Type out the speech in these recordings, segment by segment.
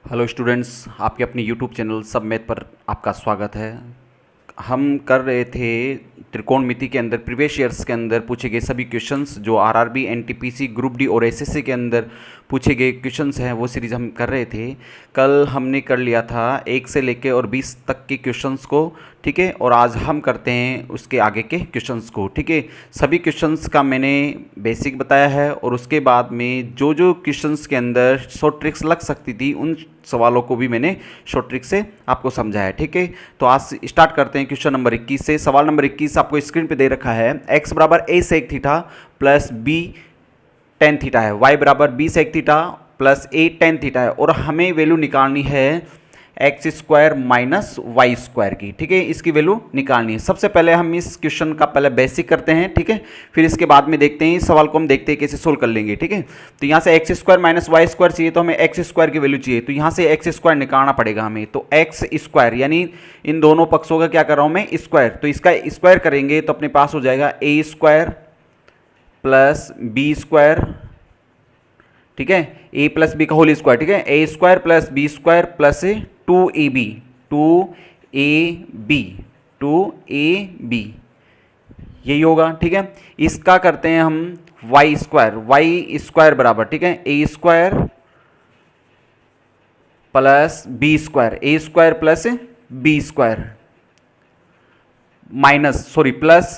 Hello students, आपके अपने YouTube channel सब मैथ पर आपका स्वागत है। हम कर रहे थे त्रिकोणमिति के अंदर प्रीवियस ईयर्स के अंदर पूछे गए सभी क्वेश्चंस जो आरआरबी, एनटीपीसी, ग्रुप डी और एसएससी के अंदर पूछे गए क्वेश्चंस हैं, वो सीरीज़ हम कर रहे थे। कल हमने कर लिया था 1 से लेके और 20 तक के क्वेश्चंस को, ठीक है। और आज हम करते हैं उसके आगे के क्वेश्चंस को, ठीक है। सभी क्वेश्चंस का मैंने बेसिक बताया है और उसके बाद में जो जो क्वेश्चंस के अंदर शॉर्ट ट्रिक्स लग सकती थी उन सवालों को भी मैंने शॉर्ट ट्रिक से आपको समझाया, ठीक है। तो आज स्टार्ट करते हैं क्वेश्चन नंबर 21 से। सवाल नंबर 21 आपको स्क्रीन पे दे रखा है। x बराबर a sec theta plus b tan theta है, y बराबर b sec theta plus a tan theta है और हमें वैल्यू निकालनी है x square minus Y square की, ठीक है। इसकी वैल्यू निकालनी है। सबसे पहले हम इस क्वेश्चन का पहले बेसिक करते हैं, ठीक है। फिर इसके बाद में देखते हैं इस सवाल को हम देखते हैं कैसे सोल्व कर लेंगे, ठीक है। तो यहाँ से X square minus Y square चाहिए तो हमें एक्स स्क्वायर की वैल्यू चाहिए, तो यहाँ से एक्स स्क्वायर निकालना पड़ेगा हमें। तो एक्स स्क्वायर यानी इन दोनों पक्षों का क्या कर रहा हूँ मैं, स्क्वायर। तो इसका स्क्वायर करेंगे तो अपने पास हो जाएगा a square plus b square, ठीक है। ए प्लस बी का होल स्क्वायर, ठीक है। A square plus b square plus 2ab, 2ab यही होगा, ठीक है। इसका करते हैं हम वाई स्क्वायर बराबर, ठीक है, a square plus b square, a square plus b square minus plus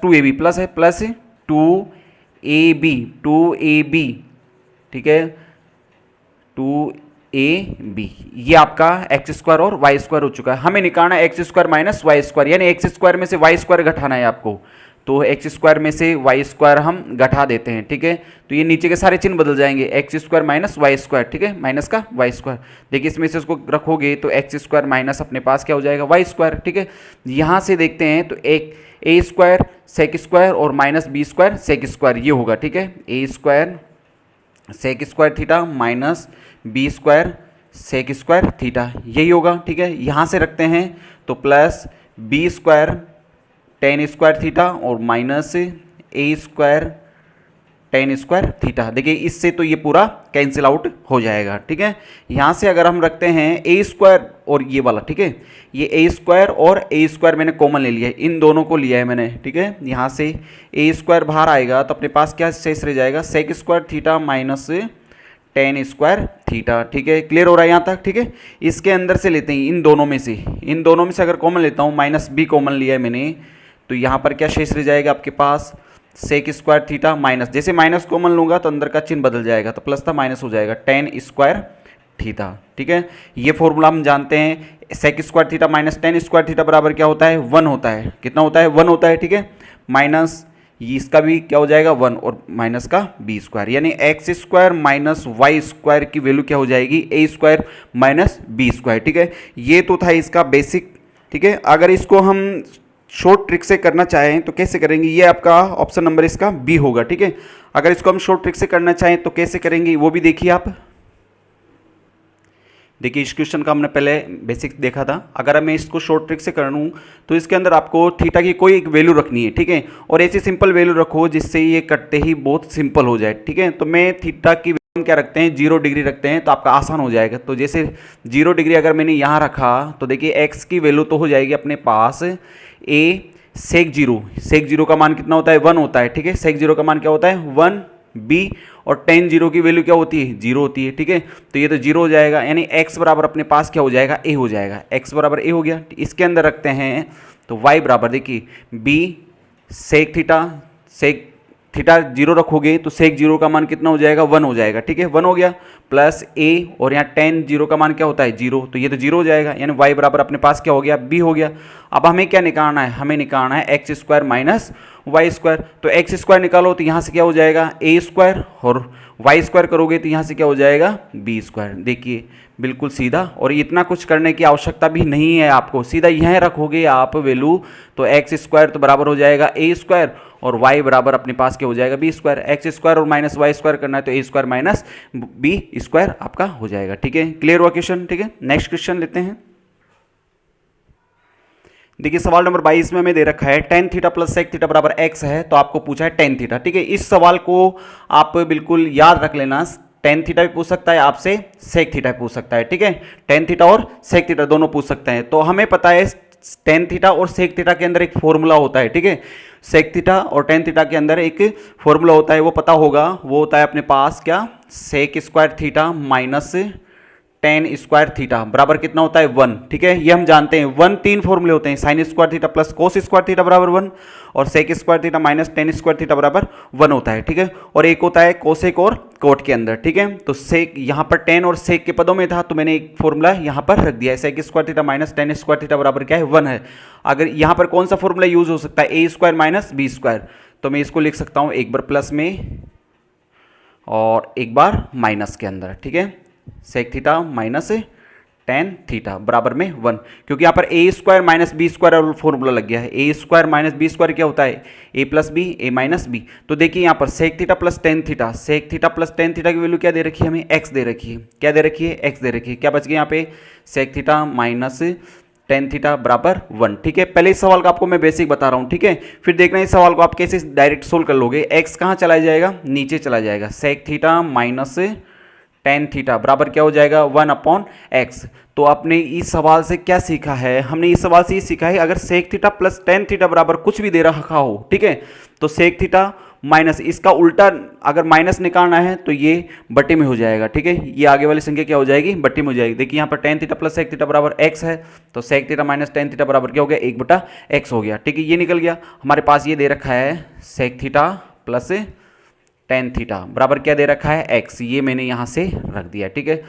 2ab plus है प्लस 2ab, ठीक है, 2ab। ये आपका एक्स स्क्वायर और वाई स्क्वायर हो चुका है। हमें निकालना है x square minus Y square, यानी एक्स स्क्वायर में से वाई स्क्वायर घटाना है आपको। तो एक्स स्क्वायर में से वाई स्क्वायर हम घटा देते हैं, ठीक है। तो ये नीचे के सारे चिन्ह बदल जाएंगे, X square minus Y square, ठीक है, माइनस का वाई स्क्वायर। देखिए इसमें से इसको रखोगे तो एक्स स्क्वायर माइनस अपने पास क्या हो जाएगा, वाई स्क्वायर, ठीक है। यहाँ से देखते हैं तो एक ए स्क्वायर सेक स्क्वायर और minus B square sec square ये होगा, ठीक है। A square sec square theta minus B square sec square theta यही होगा, ठीक है। यहाँ से रखते हैं तो plus b square tan square theta और minus a square tan square theta. देखिए इससे तो ये पूरा कैंसिल आउट हो जाएगा, ठीक है। यहाँ से अगर हम रखते हैं ए स्क्वायर और ये वाला, ठीक है, ये ए स्क्वायर और ए स्क्वायर मैंने कॉमन ले लिया है, इन दोनों को लिया है मैंने, ठीक है। यहाँ से ए स्क्वायर बाहर आएगा तो अपने पास क्या शेष रह जाएगा, sec square theta minus tan square theta, ठीक है। क्लियर हो रहा है यहाँ तक, ठीक है। इसके अंदर से लेते हैं इन दोनों में से अगर कॉमन लेता हूँ, माइनस बी कॉमन लिया है मैंने, तो यहाँ पर क्या शेष रह जाएगा आपके पास, सेक स्क्वायर थीटा माइनस, जैसे माइनस कॉमन लूंगा तो अंदर का चिन्ह बदल जाएगा, तो प्लस था माइनस हो जाएगा टेन स्क्वायर थीटा, ठीक है। ये फॉर्मूला हम जानते हैं, sec square theta minus tan square theta बराबर क्या होता है, 1 होता है। कितना होता है, 1 होता है, ठीक है। माइनस इसका भी क्या हो जाएगा 1 और माइनस का बी स्क्वायर, यानी x square minus Y square की वैल्यू क्या हो जाएगी, A square minus B square, ठीक है। ये तो था इसका बेसिक, ठीक है। अगर इसको हम शॉर्ट ट्रिक से करना चाहें तो कैसे करेंगे, ये आपका ऑप्शन नंबर इसका बी होगा, ठीक है। अगर इसको हम शॉर्ट ट्रिक से करना चाहें तो कैसे करेंगे वो भी देखिए आप। देखिए इस क्वेश्चन का हमने पहले बेसिक देखा था। अगर मैं इसको शॉर्ट ट्रिक से करूँ तो इसके अंदर आपको थीटा की कोई एक वैल्यू रखनी है, ठीक है। और ऐसी सिंपल वैल्यू रखो जिससे ये कटते ही बहुत सिंपल हो जाए, ठीक है। तो मैं थीटा की वैल्यू क्या रखते हैं, 0 डिग्री रखते हैं, तो आपका आसान हो जाएगा। तो जैसे 0 डिग्री अगर मैंने यहाँ रखा तो देखिए एक्स की वैल्यू तो हो जाएगी अपने पास ए सेक जीरो का मान कितना होता है, 1 होता है, ठीक है। सेक जीरो का मान क्या होता है, 1 बी और टेन जीरो की वैल्यू क्या होती है, 0 होती है, ठीक है। तो ये तो 0 हो जाएगा, यानी x बराबर अपने पास क्या हो जाएगा, a हो जाएगा। x बराबर a हो गया। इसके अंदर रखते हैं तो y बराबर देखिए b सेक थीटा 0 रखोगे तो सेक 0 का मान कितना हो जाएगा, 1 हो जाएगा, ठीक है। 1 हो गया प्लस a और यहाँ टेन जीरो का मान क्या होता है, 0, तो ये तो 0 हो जाएगा, यानी y बराबर अपने पास क्या हो गया, b हो गया। अब हमें क्या निकालना है, हमें निकालना है x square minus Y square. तो एक्स स्क्वायर निकालो तो यहाँ से क्या हो जाएगा, ए स्क्वायर, और वाई स्क्वायर करोगे तो यहाँ से क्या हो जाएगा, बी स्क्वायर। देखिए बिल्कुल सीधा, और इतना कुछ करने की आवश्यकता भी नहीं है आपको, सीधा यह रखोगे आप वैल्यू तो एक्स स्क्वायर तो बराबर हो जाएगा ए स्क्वायर और y बराबर अपने पास क्या हो जाएगा, बी स्क्वायर। एक्स स्क्वायर और माइनस वाई स्क्वायर करना है तो a square minus B square आपका हो जाएगा, ठीक है। क्लियर हुआ क्वेश्चन, ठीक है। नेक्स्ट क्वेश्चन लेते हैं। देखिए सवाल नंबर 22 में हमें दे रखा है tan theta plus sec theta बराबर एक्स है, तो आपको पूछा है टेन थीटा, ठीक है। इस सवाल को आप बिल्कुल याद रख लेना, टेन थीटा भी पूछ सकता है आपसे, सेक थीटा पूछ सकता है, ठीक है। टेन थीटा और सेक थीटा दोनों पूछ सकते हैं। तो हमें पता है टेन थीटा और सेक थीटा के अंदर एक फॉर्मूला होता है, ठीक है। सेक थीटा और टेन थीटा के अंदर एक फॉर्मूला होता है, वो पता होगा। वो होता है अपने पास क्या, sec square theta minus tan square theta बराबर कितना होता है 1, ठीक है। ये हम जानते हैं 1 तीन फॉर्मूले होते हैं, sine square theta plus cos square theta बराबर 1 और sec square theta minus tan square theta बराबर 1 होता है, ठीक है। और एक होता है कोसेक और कोट के अंदर, ठीक है। तो सेक यहाँ पर टेन और सेक के पदों में था, तो मैंने एक फॉर्मूला यहाँ पर रख दिया है, sec square theta minus tan square theta बराबर क्या है 1 है। अगर यहाँ पर कौन सा फॉर्मूला यूज हो सकता है, a square minus B square, तो मैं इसको लिख सकता हूँ एक बार प्लस में और एक बार माइनस के अंदर, ठीक है। Sec theta minus tan theta बराबर में 1, क्योंकि यहाँ पर a square minus B square formula लग गया है। A square minus B square क्या होता है, a plus b, a minus b. तो देखिए यहाँ पर sec theta plus tan theta, sec theta plus tan theta की वैल्यू क्या दे रखी है हमें, एक्स दे रखी है। क्या दे रखी है, एक्स दे रखी है। क्या बच गया यहाँ पे, sec theta minus tan theta बराबर 1, ठीक है। पहले इस सवाल का आपको मैं बेसिक बता रहा हूँ, ठीक है। फिर देखना इस सवाल को आप कैसे डायरेक्ट सोल्व कर लोगे। एक्स कहाँ चला जाएगा, नीचे चला जाएगा। Sec theta minus tan theta बराबर क्या हो जाएगा 1 अपॉन एक्स। तो आपने इस सवाल से क्या सीखा है, हमने इस सवाल से ये सीखा है अगर sec theta plus tan theta बराबर कुछ भी दे रखा हो, ठीक है, तो सेक थीटा माइनस इसका उल्टा अगर माइनस निकालना है तो ये बटे में हो जाएगा, ठीक है। ये आगे वाली संख्या क्या हो जाएगी, बटे में हो जाएगी। देखिए यहाँ पर tan theta plus sec theta बराबर एक्स है, तो sec theta minus tan theta बराबर क्या हो गया, 1/x हो गया, ठीक है। ये निकल गया। हमारे पास ये दे रखा है sec theta plus tan theta बराबर क्या दे रखा है एक्स, ये मैंने यहाँ से रख दिया, ठीक है।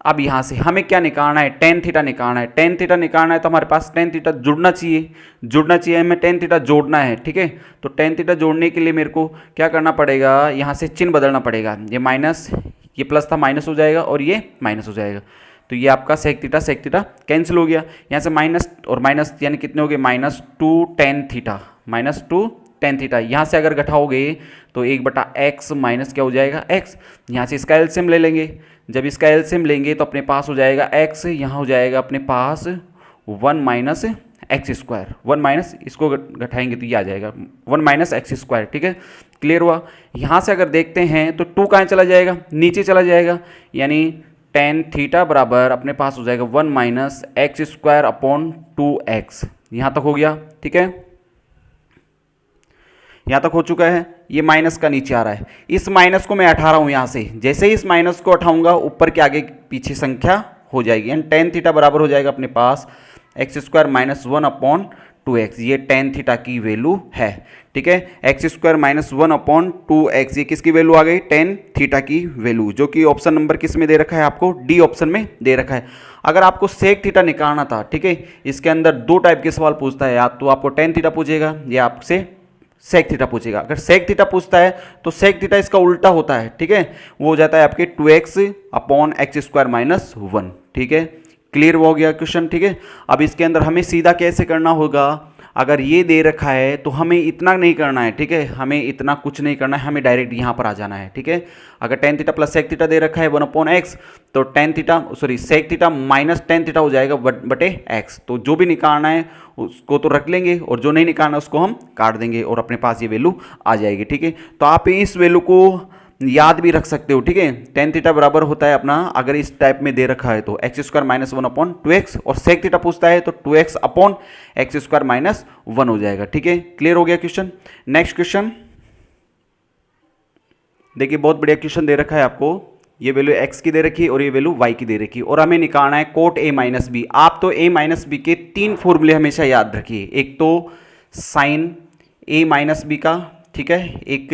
अब यहाँ से हमें क्या निकालना है, टेन थीटा निकालना है। टेन थीटा निकालना है तो हमारे पास टेन थीटा जुड़ना चाहिए, हमें टेन थीटा जोड़ना है, ठीक है। तो टेन थीटा जोड़ने के लिए मेरे को क्या करना पड़ेगा, यहाँ से चिन्ह बदलना पड़ेगा। ये माइनस, ये प्लस था माइनस हो जाएगा और ये माइनस हो जाएगा। तो ये आपका सेक थीटा कैंसिल हो गया। यहाँ से माइनस और माइनस यानी कितने हो गए, minus two tan theta, minus two tan theta. यहाँ से अगर घटाओगे तो 1/x माइनस क्या हो जाएगा x। यहाँ से इसका एलसीएम ले लेंगे, जब इसका एलसीएम लेंगे तो अपने पास हो जाएगा x, यहाँ हो जाएगा अपने पास 1 माइनस एक्स स्क्वायर, 1 माइनस इसको घटाएंगे तो ये आ जाएगा 1 माइनस एक्स स्क्वायर, ठीक है। क्लियर हुआ। यहाँ से अगर देखते हैं तो 2 कहाँ चला जाएगा, नीचे चला जाएगा, यानी टेन थीटा बराबर अपने पास हो जाएगा 1 minus x square upon 2x। यहाँ तक हो गया, ठीक है। यहाँ तक हो चुका है। ये माइनस का नीचे आ रहा है, इस माइनस को मैं हटा रहा हूँ यहाँ से। जैसे ही इस माइनस को हटाऊंगा ऊपर के आगे पीछे संख्या हो जाएगी, यानी टेन थीटा बराबर हो जाएगा अपने पास x square minus 1 upon 2x। ये टेन थीटा की वैल्यू है, ठीक है। X square minus 1 upon 2x, ये किसकी वैल्यू आ गई, टेन थीटा की वैल्यू, जो कि ऑप्शन नंबर किस में दे रखा है आपको, डी ऑप्शन में दे रखा है। अगर आपको सेक थीटा निकालना था, ठीक है, इसके अंदर दो टाइप के सवाल पूछता है, या तो आपको टेन थीटा पूछेगा या आपसे सेक थीटा पूछेगा। अगर सेक थीटा पूछता है तो सेक थीटा इसका उल्टा होता है, ठीक है, वो हो जाता है आपके 2x upon x square minus 1, ठीक है। क्लियर हो गया क्वेश्चन, ठीक है। अब इसके अंदर हमें सीधा कैसे करना होगा, अगर ये दे रखा है तो हमें इतना नहीं करना है, ठीक है, हमें इतना कुछ नहीं करना है, हमें डायरेक्ट यहाँ पर आ जाना है, ठीक है। अगर tan theta plus sec theta दे रखा है 1 अपॉन एक्स, तो tan theta sorry sec theta minus tan theta हो जाएगा बटे एक्स। तो जो भी निकालना है उसको तो रख लेंगे और जो नहीं निकालना उसको हम काट देंगे और अपने पास ये वैल्यू आ जाएगी, ठीक है। तो आप इस वैल्यू को याद भी रख सकते हो, ठीक है। टेन थीटा बराबर होता है अपना, अगर इस टाइप में दे रखा है तो x square minus 1 upon 2x, और सेक थीटा पूछता है तो 2x upon x square minus 1 हो जाएगा, ठीक है। क्लियर हो गया क्वेश्चन। नेक्स्ट क्वेश्चन देखिए, बहुत बढ़िया क्वेश्चन दे रखा है आपको। ये वैल्यू x की दे रखी है और ये वैल्यू y की दे रखी है, और हमें निकालना है कोट a माइनस बी। आप तो a माइनस बी के तीन फॉर्मूले हमेशा याद रखिए, एक तो साइन a माइनस बी का, ठीक है, एक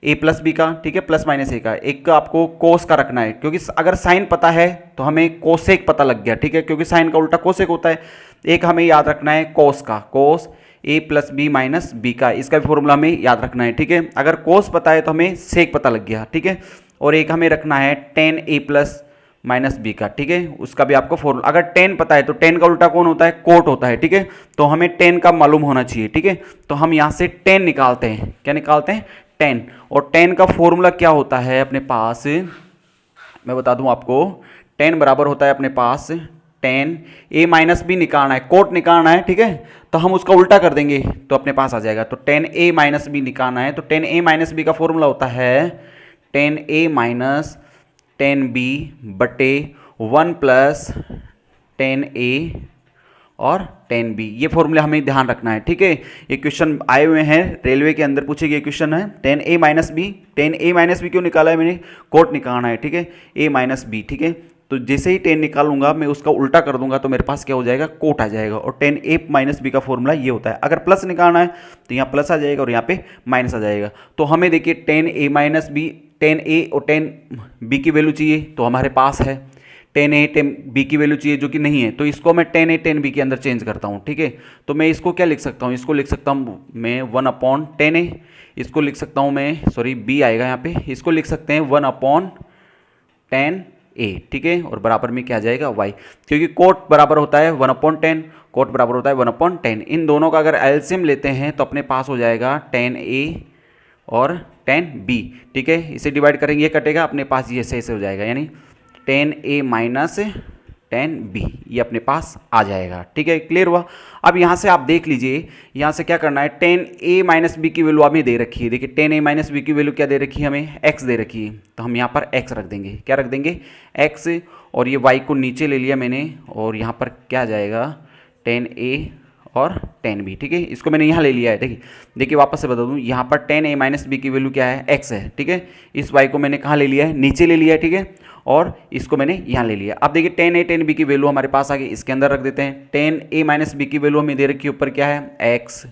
a प्लस बी का, ठीक है, प्लस माइनस a का, एक आपको कोस का रखना है, क्योंकि अगर साइन पता है तो हमें कोसेक पता लग गया, ठीक है, क्योंकि साइन का उल्टा कोसेक होता है। एक हमें याद रखना है कोस का, cos a plus b minus b का, इसका भी फॉर्मूला हमें याद रखना है, ठीक है। अगर कोस पता है तो हमें सेक पता लग गया, ठीक है। और एक हमें रखना है tan a plus minus b का, ठीक है, उसका भी आपको फॉर्मूला। अगर टेन पता है तो टेन का उल्टा कौन होता है, कोट होता है, ठीक है। तो हमें टेन का मालूम होना चाहिए, ठीक है। तो हम यहाँ से टेन निकालते हैं, क्या निकालते हैं, टेन। और टेन का फॉर्मूला क्या होता है अपने पास, मैं बता दूं आपको, टेन बराबर होता है अपने पास टेन a माइनस बी निकालना है, कोट निकालना है, ठीक है, तो हम उसका उल्टा कर देंगे तो अपने पास आ जाएगा। तो टेन a माइनस बी निकालना है तो टेन a माइनस बी का फॉर्मूला होता है tan a minus tan b बटे 1 प्लस टेन ए और टेन बी, ये फॉर्मूला हमें ध्यान रखना है, ठीक है। ये क्वेश्चन आए हुए हैं रेलवे के अंदर, पूछे गए क्वेश्चन है। टेन ए माइनस बी, टेन ए माइनस बी क्यों निकाला है मैंने, कोट निकालना है, ठीक है, ए माइनस बी, ठीक है। तो जैसे ही टेन निकालूंगा मैं उसका उल्टा कर दूंगा तो मेरे पास क्या हो जाएगा, कोट आ जाएगा। और टेन ए माइनस बी का फॉर्मूला ये होता है। अगर प्लस निकालना है तो यहाँ प्लस आ जाएगा और यहाँ पे माइनस आ जाएगा। तो हमें देखिए टेन ए माइनस बी, टेन ए और टेन बी की वैल्यू चाहिए तो हमारे पास है। टेन ए टेन बी की वैल्यू चाहिए जो कि नहीं है, तो इसको मैं टेन ए टेन बी के अंदर चेंज करता हूँ, ठीक है। तो मैं इसको क्या लिख सकता हूँ, इसको लिख सकता हूँ मैं 1/10A, इसको लिख सकता हूँ मैं, सॉरी बी आएगा यहाँ पे, इसको लिख सकते हैं 1/10A, ठीक है। और बराबर में क्या आ जाएगा y, क्योंकि कोट बराबर होता है 1/10, कोट बराबर होता है 1/10। इन दोनों का अगर एलसीएम लेते हैं तो अपने पास हो जाएगा 10A और 10B, ठीक है। इसे डिवाइड करेंगे ये कटेगा, अपने पास ये ऐसे हो जाएगा, यानी 10A माइनस 10B, ये अपने पास आ जाएगा, ठीक है। क्लियर हुआ। अब यहाँ से आप देख लीजिए, यहाँ से क्या करना है, 10A माइनस बी की वैल्यू हमें दे रखी है। देखिए 10A माइनस बी की वैल्यू क्या दे रखी है हमें, x दे रखी है। तो हम यहाँ पर x रख देंगे, क्या रख देंगे, x, और ये y को नीचे ले लिया मैंने, और यहाँ पर क्या आ जाएगा 10A और 10B, ठीक है। इसको मैंने यहाँ ले लिया है। देखिए वापस से बता दूँ, यहाँ पर 10A माइनस बी की वैल्यू क्या है, x है, ठीक है। इस y को मैंने कहाँ ले लिया है, नीचे ले लिया है, ठीक है। और इसको मैंने यहाँ ले लिया। अब देखिए 10A 10B की वैल्यू हमारे पास आ गई, इसके अंदर रख देते हैं। 10A माइनस बी की वैल्यू हमें दे रखी है ऊपर क्या है, x,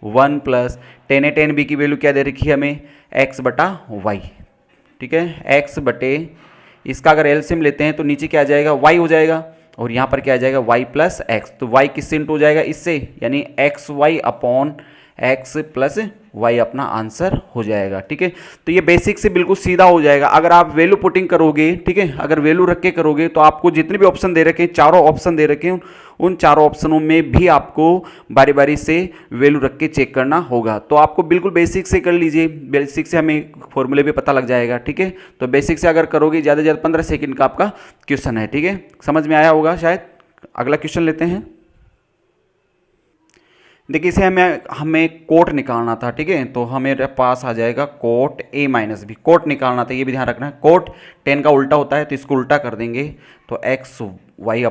1 प्लस 10A 10B की वैल्यू क्या दे रखी है हमें, x बटा y, ठीक है। x बटे, इसका अगर एलसीएम लेते हैं तो नीचे क्या आ जाएगा, y हो जाएगा, और यहाँ पर क्या आ जाएगा y प्लस एक्स। तो y किससे इंटू हो जाएगा, इससे, यानी xy upon x plus y अपना आंसर हो जाएगा, ठीक है। तो ये बेसिक से बिल्कुल सीधा हो जाएगा। अगर आप वैल्यू पुटिंग करोगे, ठीक है, अगर वैल्यू रख के करोगे तो आपको जितने भी ऑप्शन दे रखे हैं, चारों ऑप्शन दे रखे हैं, उन चारों ऑप्शनों में भी आपको बारी बारी से वैल्यू रख के चेक करना होगा। तो आपको बिल्कुल बेसिक से कर लीजिए, बेसिक से हमें फॉर्मूले भी पता लग जाएगा, ठीक है। तो बेसिक से अगर करोगे ज़्यादा से ज़्यादा 15 सेकंड का आपका क्वेश्चन है, ठीक है। समझ में आया होगा शायद। अगला क्वेश्चन लेते हैं। देखिए इसे हमें कोट निकालना था, ठीक है। तो हमें पास आ जाएगा cot A minus b, cot निकालना था, ये भी ध्यान रखना है। कोट 10 का उल्टा होता है तो इसको उल्टा कर देंगे, तो x plus y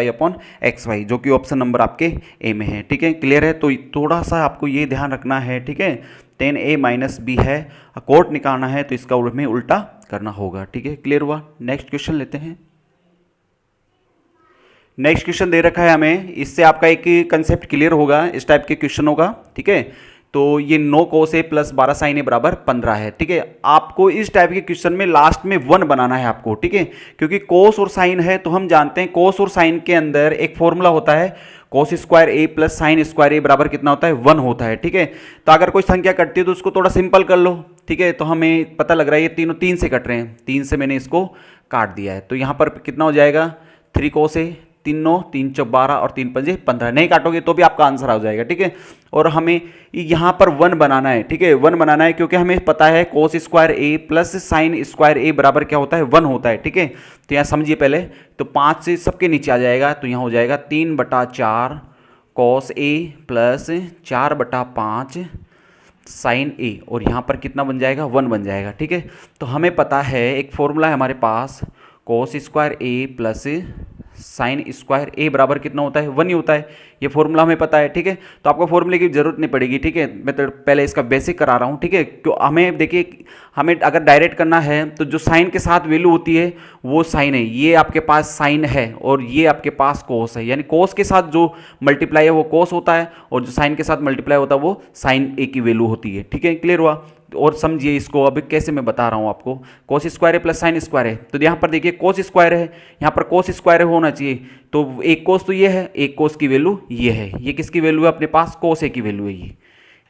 upon x y, जो कि ऑप्शन नंबर आपके ए में है, ठीक है। क्लियर है। तो थोड़ा सा आपको ये ध्यान रखना है, ठीक है। 10A माइनस बी है, कोट निकालना है तो इसका हमें उल्टा करना होगा, ठीक है। क्लियर हुआ। नेक्स्ट क्वेश्चन लेते हैं। नेक्स्ट क्वेश्चन दे रखा है हमें, इससे आपका एक कंसेप्ट क्लियर होगा इस टाइप के क्वेश्चनों का, ठीक है। तो ये 9 कोस ए प्लस 12 साइन ए बराबर 15 है, ठीक है। आपको इस टाइप के क्वेश्चन में लास्ट में 1 बनाना है आपको, ठीक है। क्योंकि कोस और साइन है तो हम जानते हैं कोस और साइन के अंदर एक फॉर्मूला होता है, कोस स्क्वायर ए प्लस साइन स्क्वायर ए बराबर कितना होता है, 1 होता है, ठीक है। तो अगर कोई संख्या कटती है तो उसको थोड़ा सिंपल कर लो, ठीक है। तो हमें पता लग रहा है ये तीनों 3 से कट रहे हैं, 3 से मैंने इसको काट दिया है। तो यहाँ पर कितना हो जाएगा, 3 कोस ए, 3 9 3 चौक 12 और 3 पंजे 15, नहीं काटोगे तो भी आपका आंसर आ जाएगा, ठीक है। और हमें यहाँ पर 1 बनाना है, ठीक है, 1 बनाना है, क्योंकि हमें पता है कोस स्क्वायर ए प्लस साइन स्क्वायर ए बराबर क्या होता है, 1 होता है, ठीक है। तो यहाँ समझिए पहले, तो 5 से सबके नीचे आ जाएगा, तो यहाँ हो जाएगा 3/4 कोस ए प्लस 4/5 साइन ए, और यहाँ पर कितना बन जाएगा, 1 बन जाएगा, ठीक है। तो हमें पता है एक फॉर्मूला है हमारे पास, कोस स्क्वायर ए प्लस साइन स्क्वायर ए बराबर कितना होता है, 1 ही होता है। ये फॉर्मूला हमें पता है, ठीक है। तो आपको फॉर्मूले की जरूरत नहीं पड़ेगी, ठीक है। मैं तो पहले इसका बेसिक करा रहा हूँ, ठीक है। क्यों, हमें देखिए, हमें अगर डायरेक्ट करना है तो जो साइन के साथ वैल्यू होती है वो साइन है, ये आपके पास साइन है और ये आपके पास कोस है, यानी कोस के साथ जो मल्टीप्लाई है वो कोस होता है और जो साइन के साथ मल्टीप्लाई होता है वो साइन ए की वैल्यू होती है, ठीक है। क्लियर हुआ। और समझिए इसको, अभी कैसे मैं बता रहा हूँ आपको। कोस स्क्वायर है प्लस साइन स्क्वायर है, तो यहाँ पर देखिए कोस स्क्वायर है, यहाँ पर कोस स्क्वायर होना चाहिए, तो एक कोस तो ये है, एक कोस की वैल्यू ये है। ये किसकी वैल्यू है अपने पास, कोस ए की वैल्यू है। ये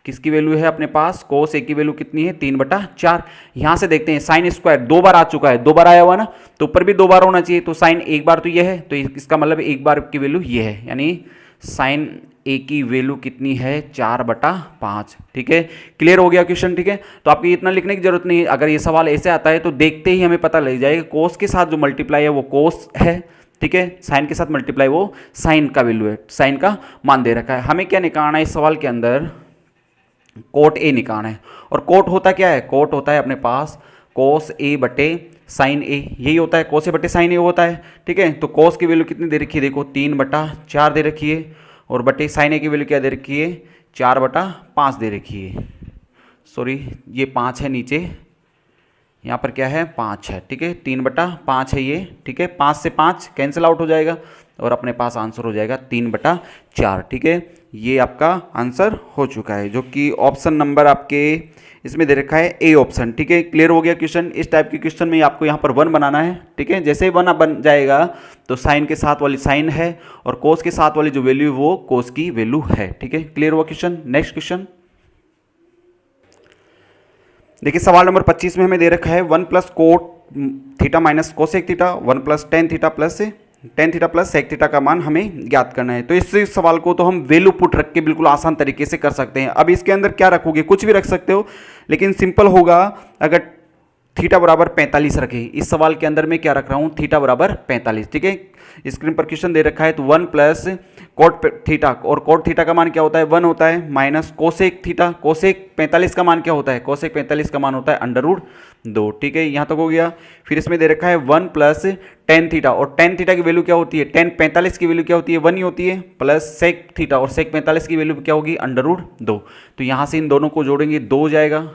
किसकी वैल्यू है अपने पास, कोस ए की वैल्यू कितनी है, 3/4। यहाँ से देखते हैं साइन स्क्वायर 2 बार आ चुका है, 2 बार आया हुआ ना, तो ऊपर भी 2 बार होना चाहिए। तो साइन एक बार तो ये है, तो इसका मतलब एक बार की वैल्यू ये है, यानी साइन ए की वैल्यू कितनी है, 4/5, ठीक है। क्लियर हो गया क्वेश्चन, ठीक है। तो आपको इतना लिखने की जरूरत नहीं है। अगर ये सवाल ऐसे आता है तो देखते ही हमें पता लग जाएगा कोस के साथ जो मल्टीप्लाई है वो कोस है, ठीक है। साइन के साथ मल्टीप्लाई वो साइन का वैल्यू है, साइन का मान दे रखा है। हमें क्या निकालना है इस सवाल के अंदर, कोट ए निकालना है। और कोट होता क्या है, कोट होता है अपने पास कोस ए बटे साइन ए, यही होता है, कोस ए बटे साइन ए होता है, ठीक है। तो कोस की वैल्यू कितनी दे रखी है, देखो 3/4 दे रखी है, और बटे साइन ए की वैल्यू क्या दे रखी है, 4/5 दे रखी है। सॉरी, ये 5 है नीचे, यहाँ पर क्या है 5 है, ठीक है, 3/5 है ये, ठीक है। 5 से 5 कैंसिल आउट हो जाएगा और अपने पास आंसर हो जाएगा 3/4, ठीक है। ये आपका आंसर हो चुका है, जो कि ऑप्शन नंबर आपके इसमें दे रखा है ए ऑप्शन, ठीक है। क्लियर हो गया क्वेश्चन। इस टाइप के क्वेश्चन में आपको यहाँ पर 1 बनाना है, ठीक है। जैसे ही 1 बन जाएगा तो साइन के साथ वाली साइन है और कोस के साथ वाली जो वैल्यू वो कोस की वैल्यू है, ठीक है। क्लियर हुआ क्वेश्चन। नेक्स्ट क्वेश्चन देखिए, सवाल नंबर 25 में हमें दे रखा है 1 + cot theta minus cosec theta, 1 + tan theta plus sec theta का मान हमें ज्ञात करना है। तो इस सवाल को तो हम वैल्यू पुट रख के बिल्कुल आसान तरीके से कर सकते हैं। अब इसके अंदर क्या रखोगे, कुछ भी रख सकते हो, लेकिन सिंपल होगा अगर थीटा बराबर 45 रखे। इस सवाल के अंदर मैं क्या रख रहा हूं, थीटा बराबर 45, ठीक है। स्क्रीन पर क्वेश्चन दे रखा है, तो 1 + कोट थीटा, और कोट थीटा का मान क्या होता है, 1 होता है, माइनस कोसेक थीटा, कोसेक 45 का मान क्या होता है, कोसेक 45 का मान होता है √2, ठीक है। यहाँ तक हो गया। फिर इसमें दे रखा है 1 + tan थीटा, और tan थीटा की वैल्यू क्या होती है, tan 45 की वैल्यू क्या होती है, 1 ही होती है, प्लस सेक थीटा, और सेक 45 की वैल्यू क्या होगी, √2। तो यहाँ से इन दोनों को जोड़ेंगे 2 हो जाएगा,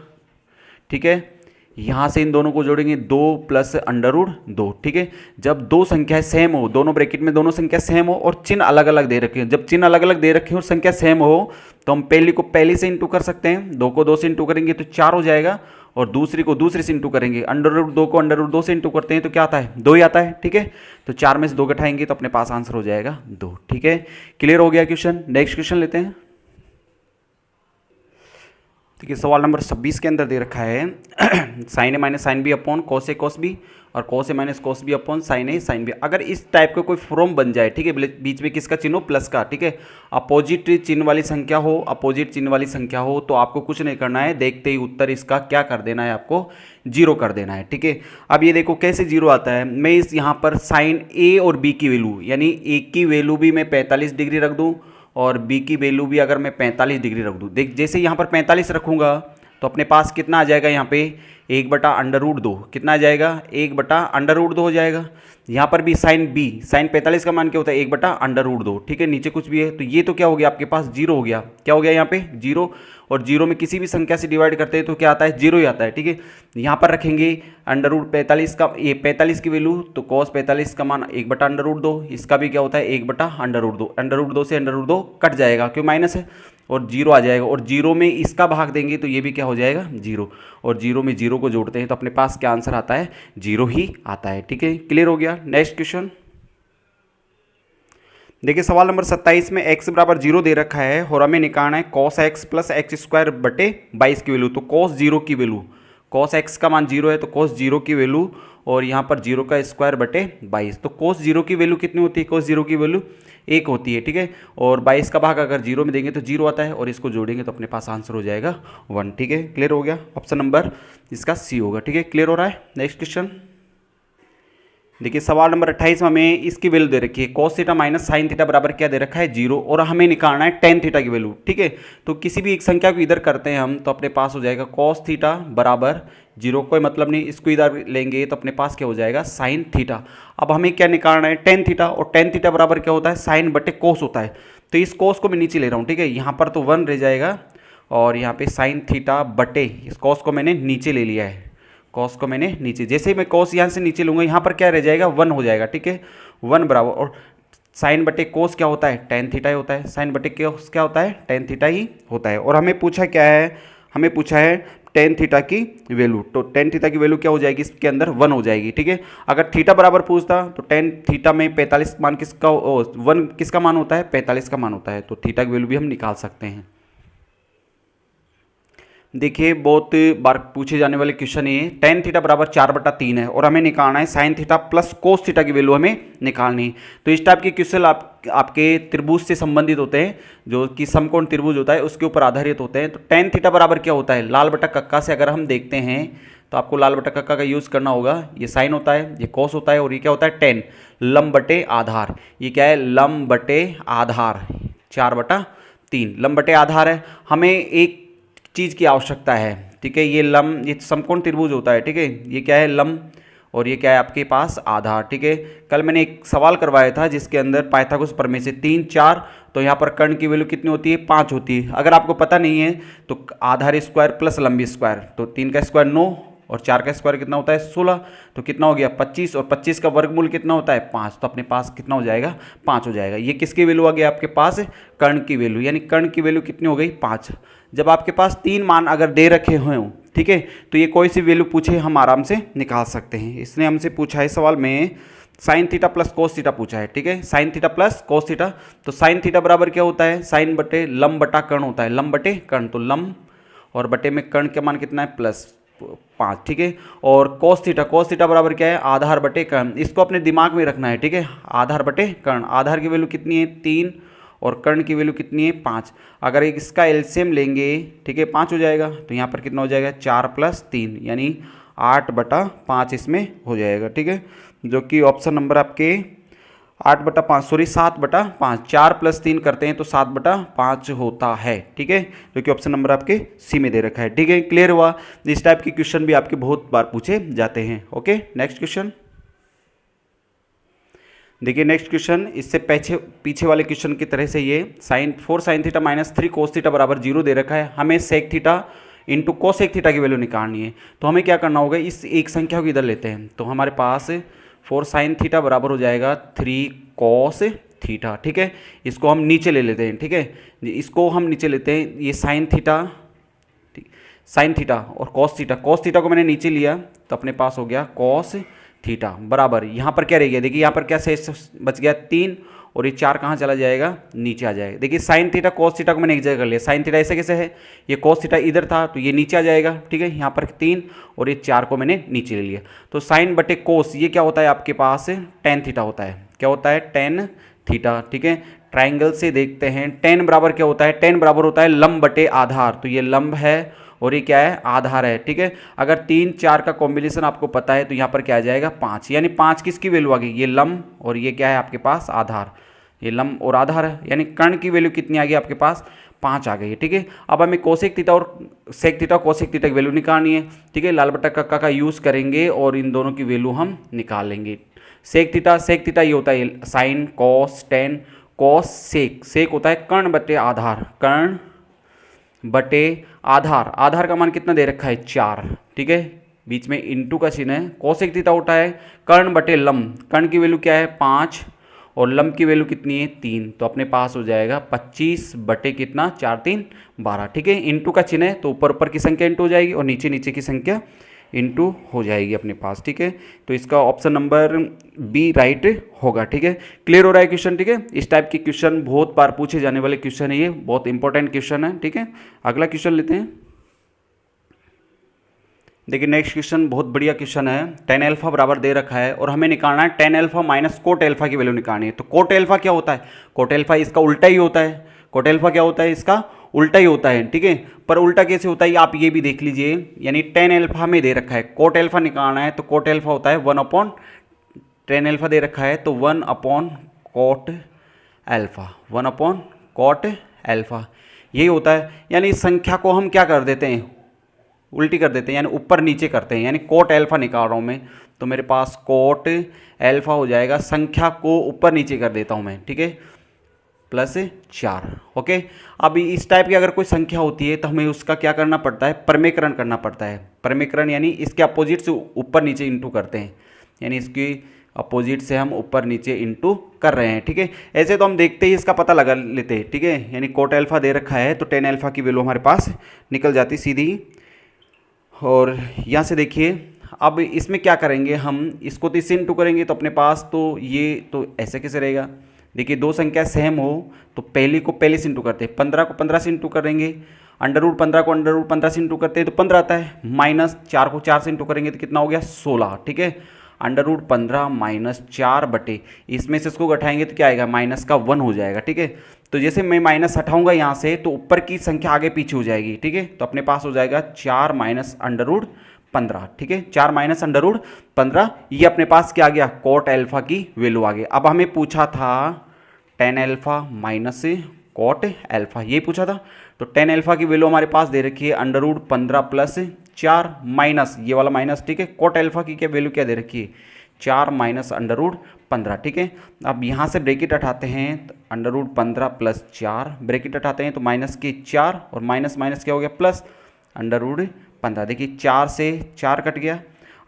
ठीक है। यहाँ से इन दोनों को जोड़ेंगे 2 + √2, ठीक है। जब दो संख्याएं सेम हो, दोनों ब्रैकेट में दोनों संख्या सेम हो और चिन्ह अलग अलग दे रखे हो, जब चिन्ह अलग अलग दे रखे हो और संख्या सेम हो तो हम पहली को पहली से इंटू कर सकते हैं, 2 को 2 से इंटू करेंगे तो 4 हो जाएगा, और दूसरी को दूसरी से इंटू करेंगे, √2 को √2 से इंटू करते हैं तो क्या आता है, 2 ही आता है, ठीक है। तो 4 में से 2 घटाएंगे तो अपने पास आंसर हो जाएगा 2, ठीक है। क्लियर हो गया क्वेश्चन। नेक्स्ट क्वेश्चन लेते हैं। ठीक है, सवाल नंबर 26 के अंदर दे रखा है sine a minus sine b upon cos a cos b, और cos a minus cos b upon sine a sine b. अगर इस टाइप का कोई फॉर्म बन जाए, ठीक है, बीच में किसका चिन्ह हो, प्लस का, ठीक है, अपोजिट चिन्ह वाली संख्या हो, अपोजिट चिन्ह वाली संख्या हो, तो आपको कुछ नहीं करना है, देखते ही उत्तर इसका क्या कर देना है, आपको 0 कर देना है, ठीक है। अब ये देखो कैसे 0 आता है, मैं इस यहाँ पर साइन ए और बी की वैल्यू, यानी ए की वैल्यू भी मैं 45 डिग्री रख दूँ और बी की वैल्यू भी अगर मैं 45 डिग्री रख दूँ, देख जैसे यहाँ पर 45 रखूँगा तो अपने पास कितना आ जाएगा, यहाँ पे 1/√2, कितना आ जाएगा, 1/√2 हो जाएगा। यहाँ पर भी साइन बी, साइन 45 का मान क्या होता है, 1/√2, ठीक है। नीचे कुछ भी है तो ये तो क्या हो गया, आपके पास 0 हो गया, क्या हो गया यहाँ पे 0, और 0 में किसी भी संख्या से डिवाइड करते हैं तो क्या आता है, 0 ही आता है, ठीक है। यहाँ पर रखेंगे √45 का, ये 45 की वैल्यू, तो cos 45 का मान 1/√2, इसका भी क्या होता है 1/√2, √2 से √2 कट जाएगा, क्यों माइनस है, और 0 आ जाएगा, और 0 में इसका भाग देंगे तो ये भी क्या हो जाएगा 0, और 0 में 0 को जोड़ते हैं तो अपने पास क्या आंसर आता है, 0 ही आता है, ठीक है। क्लियर हो गया। नेक्स्ट क्वेश्चन देखिए, सवाल नंबर 27 में x बराबर 0 दे रखा है और हमें निकालना है cos x + x² बटे 22 की वैल्यू। तो cos 0 की वैल्यू, cos x का मान 0 है तो cos 0 की वैल्यू, और यहाँ पर 0 का स्क्वायर बटे 22, तो cos 0 की वैल्यू कितनी होती है, cos 0 की वैल्यू 1 होती है, ठीक है। और 22 का भाग अगर 0 में देंगे तो 0 आता है, और इसको जोड़ेंगे तो अपने पास आंसर हो जाएगा 1, ठीक है। क्लियर हो गया। ऑप्शन नंबर इसका सी होगा, ठीक है। क्लियर हो रहा है। नेक्स्ट क्वेश्चन देखिए, सवाल नंबर 28 में हमें इसकी वैल्यू दे रखी है cos theta minus sine theta बराबर क्या दे रखा है, 0, और हमें निकालना है tan थीटा की वैल्यू, ठीक है। तो किसी भी एक संख्या को इधर करते हैं हम तो अपने पास हो जाएगा cos थीटा बराबर 0, कोई मतलब नहीं, इसको इधर लेंगे तो अपने पास क्या हो जाएगा, साइन थीटा। अब हमें क्या निकालना है, tan थीटा, और tan थीटा बराबर क्या होता है, साइन बटे कोस होता है। तो इस कोस को मैं नीचे ले रहा हूँ, ठीक है। यहाँ पर तो 1 रह जाएगा, और यहाँ पे साइन थीटा बटे इस कोस को मैंने नीचे ले लिया है, कॉस को मैंने नीचे, जैसे ही मैं कॉस यहाँ से नीचे लूँगा यहाँ पर क्या रह जाएगा, 1 हो जाएगा, ठीक है। 1 बराबर, और साइन बटे कोस क्या होता है, tan थीटा ही होता है, साइन बटे कोस क्या होता है, tan थीटा ही होता है। और हमें पूछा क्या है, हमें पूछा है tan थीटा की वैल्यू, तो tan थीटा की वैल्यू क्या हो जाएगी, इसके अंदर 1 हो जाएगी, ठीक है। अगर थीटा बराबर पूछता तो tan थीटा में 45 मान किसका, 1 किसका मान होता है, 45 का मान होता है, तो थीटा की वैल्यू भी हम निकाल सकते हैं। देखिए, बहुत बार पूछे जाने वाले क्वेश्चन ये, tan थीटा बराबर 4/3 है और हमें निकालना है sine theta plus cos theta की वैल्यू हमें निकालनी है। तो इस टाइप के क्वेश्चन आपके त्रिभुज से संबंधित होते हैं, जो कि समकोण त्रिभुज होता है उसके ऊपर आधारित होते हैं। तो tan थीटा बराबर क्या होता है, लाल बटा कक्का से अगर हम देखते हैं तो आपको लाल बटा कक्का का यूज़ करना होगा। ये साइन होता है, ये कोस होता है, और ये क्या होता है tan, लंब बटे आधार। ये क्या है, लंब बटे आधार, 4/3 लंब बटे आधार है। हमें एक चीज़ की आवश्यकता है, ठीक है। ये लंब, ये समकोण त्रिभुज होता है, ठीक है। ये क्या है, लंब, और ये क्या है आपके पास आधार, ठीक है। कल मैंने एक सवाल करवाया था जिसके अंदर पाइथागोरस प्रमेय से 3 4, तो यहाँ पर कर्ण की वैल्यू कितनी होती है 5 होती है। अगर आपको पता नहीं है तो आधार स्क्वायर प्लस लंबी स्क्वायर, तो 3 का स्क्वायर 9 और 4 का स्क्वायर कितना होता है 16, तो कितना हो गया 25, और 25 का वर्गमूल कितना होता है 5, तो अपने पास कितना हो जाएगा 5 हो जाएगा। ये किसकी वैल्यू आ गया आपके पास कर्ण की वैल्यू, यानी कर्ण की वैल्यू कितनी हो गई 5। जब आपके पास 3 मान अगर दे रखे हों, ठीक है, तो ये कोई सी वैल्यू पूछे हम आराम से निकाल सकते हैं। इसने हमसे पूछा है सवाल में sine theta plus cos theta पूछा है, ठीक है, sine theta plus cos theta. तो साइन थीटा बराबर क्या होता है साइन बटे लंब बटा कर्ण होता है, लंब बटे कर्ण, तो लंब और बटे में कर्ण का मान कितना है +5, ठीक है। और कोस थीटा बराबर क्या है आधार बटे कर्ण, इसको अपने दिमाग में रखना है, ठीक है, आधार बटे कर्ण। आधार की वैल्यू कितनी है 3 और कर्ण की वैल्यू कितनी है 5। अगर एक इसका एलसीएम लेंगे, ठीक है, 5 हो जाएगा, तो यहाँ पर कितना हो जाएगा 4 + 3 यानी 8/5 इसमें हो जाएगा, ठीक है, जो कि ऑप्शन नंबर आपके 7/5, 4 + 3 करते हैं तो 7/5 होता है, ठीक है, जो कि ऑप्शन नंबर आपके सी में दे रखा है, ठीक है। क्लियर हुआ। इस टाइप के क्वेश्चन भी आपके बहुत बार पूछे जाते हैं। ओके, नेक्स्ट क्वेश्चन देखिए। नेक्स्ट क्वेश्चन इससे पीछे वाले क्वेश्चन की तरह से ये4 sin थीटा - 3 cos थीटा बराबर 0 दे रखा है। हमें sec theta into cosec theta की वैल्यू निकालनी है। तो हमें क्या करना होगा, इस एक संख्या को इधर लेते हैं, तो हमारे पास 4 sin थीटा बराबर हो जाएगा 3 cos थीटा, ठीक है। इसको हम नीचे ले लेते हैं, ठीक है, इसको हम नीचे लेते हैं, ये साइन थीटा और कॉस थीटा को मैंने नीचे लिया तो अपने पास हो गया कॉस थीटा बराबर, यहाँ पर क्या रह गया, देखिए यहाँ पर क्या शेष बच गया 3, और ये 4 कहाँ चला जाएगा नीचे आ जाएगा। देखिए साइन थीटा कॉस थीटा को मैंने एक जगह कर लिया, साइन थीटा ऐसे कैसे है, ये कॉस थीटा इधर था तो ये नीचे आ जाएगा, ठीक है, यहाँ पर 3 और ये 4 को मैंने नीचे ले लिया। तो साइन बटे कोस ये क्या होता है आपके पास टेन थीटा होता है, क्या होता है टेन थीटा, ठीक है। ट्राइंगल से देखते हैं टेन बराबर क्या होता है, टेन बराबर होता है लंब बटे आधार, तो ये लंब है और ये क्या है आधार है, ठीक है। अगर 3 4 का कॉम्बिनेशन आपको पता है तो यहाँ पर क्या आ जाएगा 5, यानी 5 किसकी वैल्यू आ गई, ये लंब और ये क्या है आपके पास आधार, ये लंब और आधार है, यानी कर्ण की वैल्यू कितनी आ गई आपके पास 5 आ गई है, ठीक है। अब हमें कोसेक थीटा और सेक थीटा कोसेक थीटा की वैल्यू निकालनी है, ठीक है। लाल बट्टा कक्का का यूज़ करेंगे और इन दोनों की वैल्यू हम निकाल लेंगे। सेक थीटा ये होता है sine cos tan, cos sec होता है कर्ण बटे आधार, कर्ण बटे आधार का मान कितना दे रखा है 4, ठीक है, बीच में इंटू का चिन्ह है। कोसेक थीटा होता है कर्ण बटे लंब, कर्ण की वैल्यू क्या है 5 और लंब की वैल्यू कितनी है 3, तो अपने पास हो जाएगा 25 बटे कितना 4 3 12, ठीक है। इंटू का चिन्ह है तो ऊपर की संख्या इंटू हो जाएगी और नीचे की संख्या इंटू हो जाएगी अपने पास, ठीक है। तो इसका ऑप्शन नंबर बी राइट होगा, ठीक है। क्लियर हो रहा है क्वेश्चन, ठीक है। इस टाइप के क्वेश्चन बहुत बार पूछे जाने वाले क्वेश्चन है, ये बहुत इंपॉर्टेंट क्वेश्चन है, ठीक है। अगला क्वेश्चन लेते हैं। देखिए नेक्स्ट क्वेश्चन बहुत बढ़िया क्वेश्चन है। टेन एल्फा बराबर दे रखा है और हमें निकालना है tan alpha minus cot alpha की वैल्यू निकालनी है। तो कोट एल्फा क्या होता है, कोट एल्फा इसका उल्टा ही होता है, कोट एल्फा क्या होता है इसका उल्टा ही होता है, ठीक है। पर उल्टा कैसे होता है आप ये भी देख लीजिए, यानी टेन एल्फा में दे रखा है कोट एल्फा निकालना है, तो कोट एल्फा होता है 1/10 एल्फा दे रखा है तो 1/कोट एल्फा, 1/कोट एल्फा यही होता है। यानी इस संख्या को हम क्या कर देते हैं उल्टी कर देते हैं, यानी ऊपर नीचे करते हैं, यानी कोट एल्फा निकाल रहा हूँ मैं, तो मेरे पास कोट एल्फा हो जाएगा, संख्या को ऊपर नीचे कर देता हूँ मैं, ठीक है, +4। ओके, अब इस टाइप की अगर कोई संख्या होती है तो हमें उसका क्या करना पड़ता है परमीकरण करना पड़ता है। परमीकरण यानी इसके अपोजिट से ऊपर नीचे इंटू करते हैं, यानी इसकी अपोजिट से हम ऊपर नीचे इंटू कर रहे हैं, ठीक है। ऐसे तो हम देखते ही इसका पता लगा लेते हैं, ठीक है, यानी कोट एल्फा दे रखा है तो टेन एल्फा की वैल्यू हमारे पास निकल जाती सीधी। और यहाँ से देखिए अब इसमें क्या करेंगे हम, इसको तो इससे इंटू करेंगे तो अपने पास तो ये तो ऐसे कैसे रहेगा। देखिए दो संख्या सेम हो तो पहली को पहले से इंटू करते हैं, 15 को 15 से इंटू करेंगे, √15 को √15 से इंटू करते हैं तो 15 आता है, -4 को 4 से इंटू करेंगे तो कितना हो गया 16, ठीक है। √15 - 4 बटे इसमें से इसको घटाएंगे तो क्या आएगा -1 हो जाएगा, ठीक है। तो जैसे मैं माइनस हटाऊंगा यहाँ से तो ऊपर की संख्या आगे पीछे हो जाएगी, ठीक है। तो अपने पास हो जाएगा 4 - √15, ठीक है, 4 - √15, ये अपने पास क्या आ गया कोट एल्फा की वैल्यू आ गई। अब हमें पूछा था tan alpha minus cot alpha, ये पूछा था। तो टेन एल्फा की वैल्यू हमारे पास दे रखी है √15 + 4 माइनस ये वाला माइनस, ठीक है। कोट अल्फा की क्या वैल्यू क्या दे रखी है, 4 माइनस अंडर रूट 15, ठीक है। अब यहाँ से ब्रैकेट हटाते हैं तो अंडर रूट 15 प्लस 4, ब्रैकेट हटाते हैं तो माइनस के 4 और माइनस माइनस क्या हो गया प्लस अंडर रूट 15। देखिए 4 से 4 कट गया,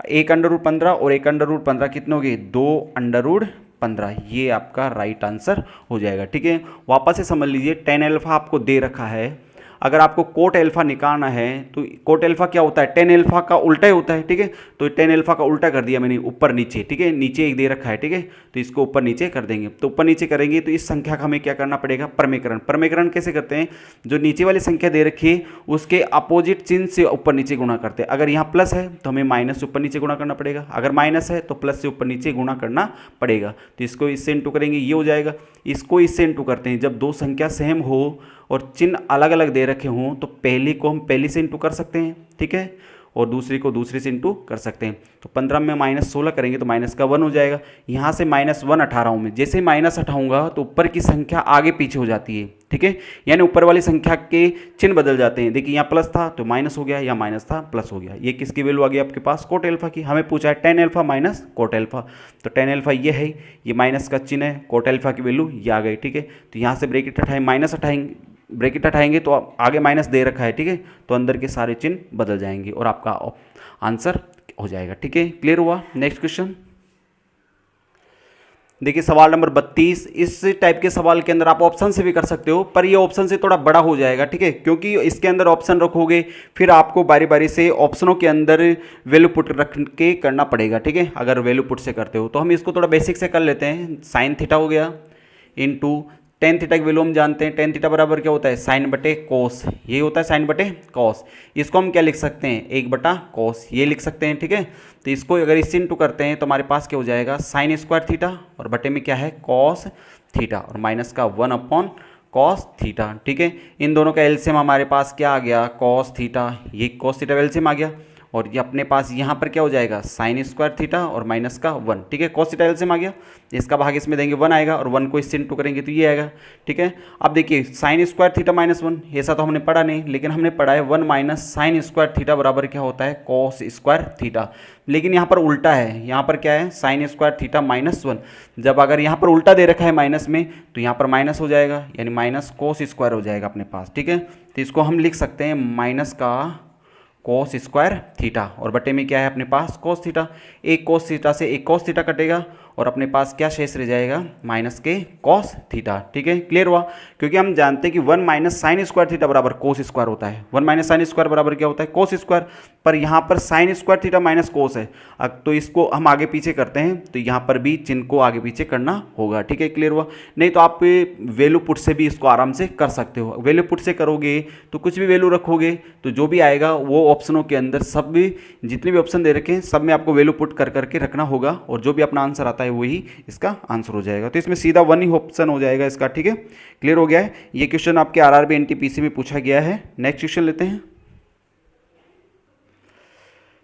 एक अंडर रूट 15 और एक अंडर रूट 15 कितने हो गए, 2 अंडर रूट 15। ये आपका राइट आंसर हो जाएगा, ठीक है। वापस से समझ लीजिए, टेन अल्फा आपको दे रखा है, अगर आपको कोट अल्फा निकालना है तो कोट अल्फा क्या होता है, टेन अल्फा का उल्टा ही होता है, ठीक है। तो टेन अल्फा का उल्टा कर दिया मैंने, ऊपर नीचे, ठीक है। नीचे एक दे रखा है, ठीक है, तो इसको ऊपर नीचे कर देंगे। तो ऊपर नीचे करेंगे तो इस संख्या का हमें क्या करना पड़ेगा, परमीकरण। परमीकरण कैसे करते हैं, जो नीचे वाली संख्या दे रखी है उसके अपोजिट चिन्ह से ऊपर नीचे गुणा करते हैं। अगर यहाँ प्लस है तो हमें माइनस से ऊपर नीचे गुणा करना पड़ेगा, अगर माइनस है तो प्लस से ऊपर नीचे गुणा करना पड़ेगा। तो इसको इससे इंटू करेंगे, ये हो जाएगा। इसको इससे इंटू करते हैं, जब दो संख्या सेम हो और चिन्ह अलग अलग दे रखे हों तो पहली को हम पहली से इंटू कर सकते हैं, ठीक है, और दूसरी को दूसरी से इंटू कर सकते हैं। तो 15 में माइनस 16 करेंगे तो माइनस का 1 हो जाएगा। यहाँ से माइनस 1 हटा रहा हूँ मैं, जैसे माइनस हटाऊंगा तो ऊपर की संख्या आगे पीछे हो जाती है, ठीक है, यानी ऊपर वाली संख्या के चिन्ह बदल जाते हैं। देखिए यहाँ प्लस था तो माइनस हो गया, यहाँ माइनस था प्लस हो गया। ये किसकी वैल्यू आ गई आपके पास, कोट अल्फा की। हमें पूछा है tan alpha minus cot alpha, तो टेन अल्फा ये है, ये माइनस का चिन्ह है, कोट अल्फा की वैल्यू ये आ गई, ठीक है। तो यहाँ से ब्रैकेट हटाएं, माइनस हटाएंगे, ब्रैकेट हटाएंगे तो आगे माइनस दे रखा है, ठीक है, तो अंदर के सारे चिन्ह बदल जाएंगे और आपका आंसर हो जाएगा, ठीक है। क्लियर हुआ। नेक्स्ट क्वेश्चन देखिए, सवाल नंबर 32। इस टाइप के सवाल के अंदर आप ऑप्शन से भी कर सकते हो, पर ये ऑप्शन से थोड़ा बड़ा हो जाएगा, ठीक है, क्योंकि इसके अंदर ऑप्शन रखोगे फिर आपको बारी बारी से ऑप्शनों के अंदर वैल्यू पुट रख के करना पड़ेगा, ठीक है। अगर वैल्यू पुट से करते हो तो हम इसको थोड़ा बेसिक से कर लेते हैं। साइन थीटा हो गया इनटू टेन थीटा की वैल्यू हम जानते हैं, टेन थीटा बराबर क्या होता है, साइन बटे कोस, ये होता है साइन बटे कोस। इसको हम क्या लिख सकते हैं, 1 बटा कोस, ये लिख सकते हैं, ठीक है। तो इसको अगर इससे इंटू करते हैं तो हमारे पास क्या हो जाएगा, साइन स्क्वायर थीटा और बटे में क्या है कॉस थीटा और माइनस का 1 अपॉन कॉस थीटा, ठीक है। इन दोनों का एलसीएम हमारे पास क्या आ गया, कॉस थीटा, ये कॉस थीटा एलसीएम आ गया और ये अपने पास यहाँ पर क्या हो जाएगा, साइन स्क्वायर थीटा और माइनस का 1, ठीक है। कॉस थीटा एलसीएम आ गया, इसका भाग इसमें देंगे 1 आएगा और 1 को इससे इंटू करेंगे तो ये आएगा, ठीक है। अब देखिए साइन स्क्वायर थीटा माइनस 1, ऐसा तो हमने पढ़ा नहीं, लेकिन हमने पढ़ा है 1 माइनस साइन स्क्वायर थीटा बराबर क्या होता है, कॉस स्क्वायर थीटा। लेकिन यहाँ पर उल्टा है, यहाँ पर क्या है, साइन स्क्वायर थीटा माइनस 1। जब अगर यहाँ पर उल्टा दे रखा है माइनस में तो यहाँ पर माइनस हो जाएगा, यानी माइनस कोस स्क्वायर हो जाएगा अपने पास, ठीक है। तो इसको हम लिख सकते हैं माइनस का कोस स्क्वायर थीटा और बटे में क्या है अपने पास कोस थीटा। एक कोस थीटा से एक कोस थीटा कटेगा और अपने पास क्या शेष रह जाएगा, माइनस के कॉस थीटा, ठीक है। क्लियर हुआ। क्योंकि हम जानते हैं कि 1 माइनस साइन स्क्वायर थीटा बराबर कोस स्क्वायर होता है, 1 माइनस साइन स्क्वायर बराबर क्या होता है, कोस स्क्वायर, पर यहाँ पर sign square theta minus cos है। अब तो इसको हम आगे पीछे करते हैं तो यहाँ पर भी चिन्ह को आगे पीछे करना होगा, ठीक है। क्लियर हुआ। नहीं तो आप वैल्यू पुट से भी इसको आराम से कर सकते हो। वैल्यू पुट से करोगे तो कुछ भी वैल्यू रखोगे तो जो भी आएगा वो ऑप्शनों के अंदर सब भी जितने भी ऑप्शन दे रखे हैं सब में आपको वैल्यू पुट कर करके रखना होगा और जो भी अपना आंसर आता है वही इसका आंसर हो जाएगा। तो इसमें सीधा 1 ही ऑप्शन हो जाएगा इसका, ठीक है। क्लियर हो गया है। ये क्वेश्चन आपके आरआरबी एनटीपीसी में पूछा गया है। नेक्स्ट क्वेश्चन लेते हैं।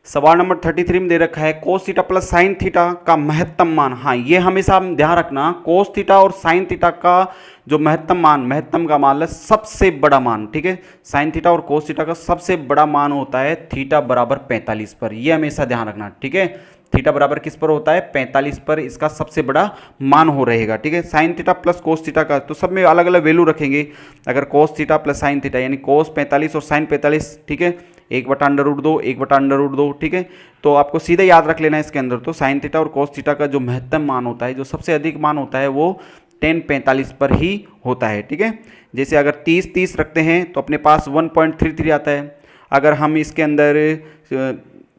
सवाल नंबर 33 में दे रखा है cos theta plus sine theta का महत्तम मान। हाँ, ये हमेशा हम ध्यान रखना, कोस थीटा और साइन थीटा का जो महत्तम का मान है सबसे बड़ा मान, ठीक है। साइन थीटा और कोस थीटा का सबसे बड़ा मान होता है थीटा बराबर 45 पर, ये हमेशा ध्यान रखना, ठीक है। थीटा बराबर किस पर होता है, 45 पर इसका सबसे बड़ा मान हो रहेगा, ठीक है। Sine theta plus cos theta का तो सब में अलग अलग वैल्यू रखेंगे। अगर cos theta plus sine theta यानी कोस 45 और साइन 45, ठीक है, 1/√2 1/√2, ठीक है। तो आपको सीधे याद रख लेना है इसके अंदर। तो साइन थीटा और कोस थीटा का जो महत्तम मान होता है, जो सबसे अधिक मान होता है वो tan 45 पर ही होता है, ठीक है। जैसे अगर 30 रखते हैं तो अपने पास 1.33 आता है। अगर हम इसके अंदर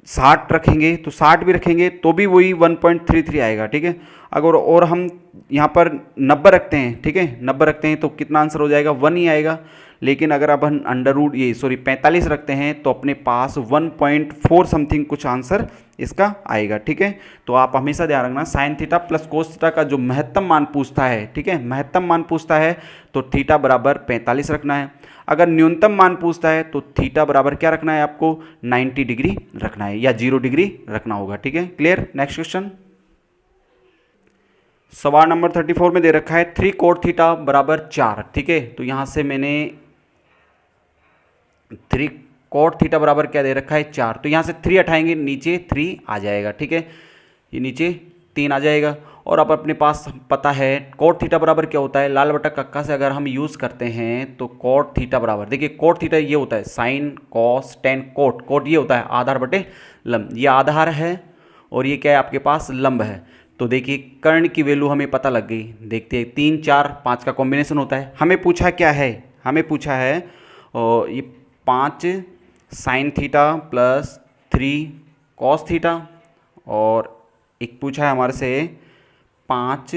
60 रखेंगे तो 60 भी रखेंगे तो भी वही 1.33 आएगा, ठीक है। अगर और हम यहाँ पर 90 रखते हैं, ठीक है, 90 रखते हैं तो कितना आंसर हो जाएगा, 1 ही आएगा। लेकिन अगर अब हम 45 रखते हैं तो अपने पास 1.4 समथिंग कुछ आंसर इसका आएगा, ठीक है। तो आप हमेशा ध्यान रखना, sine theta plus cos theta का जो महत्तम मान पूछता है, ठीक है, महत्तम मान पूछता है तो थीटा बराबर 45 रखना है। अगर न्यूनतम मान पूछता है तो थीटा बराबर क्या रखना है आपको, 90 डिग्री रखना है या 0 डिग्री रखना होगा, ठीक है। क्लियर। नेक्स्ट क्वेश्चन सवाल नंबर 34 में दे रखा है 3 कोट थीटा बराबर 4, ठीक है। तो यहाँ से मैंने 3 कोट थीटा बराबर क्या दे रखा है 4, तो यहाँ से 3 हटाएंगे नीचे 3 आ जाएगा, ठीक है, ये नीचे 3 आ जाएगा। और अब अपने पास पता है कोट थीटा बराबर क्या होता है, लाल बटा कक्का से अगर हम यूज़ करते हैं तो कोट थीटा बराबर, देखिए कोट थीटा ये होता है sine cos tan cot, cot ये होता है आधार बटे लंब, ये आधार है और ये क्या है आपके पास लंब है। तो देखिए कर्ण की वैल्यू हमें पता लग गई, देखते हैं 3 4 5 का कॉम्बिनेशन होता है। हमें पूछा क्या है, हमें पूछा है ये 5 sine theta plus 3 cos theta, और एक पूछा है हमारे से 5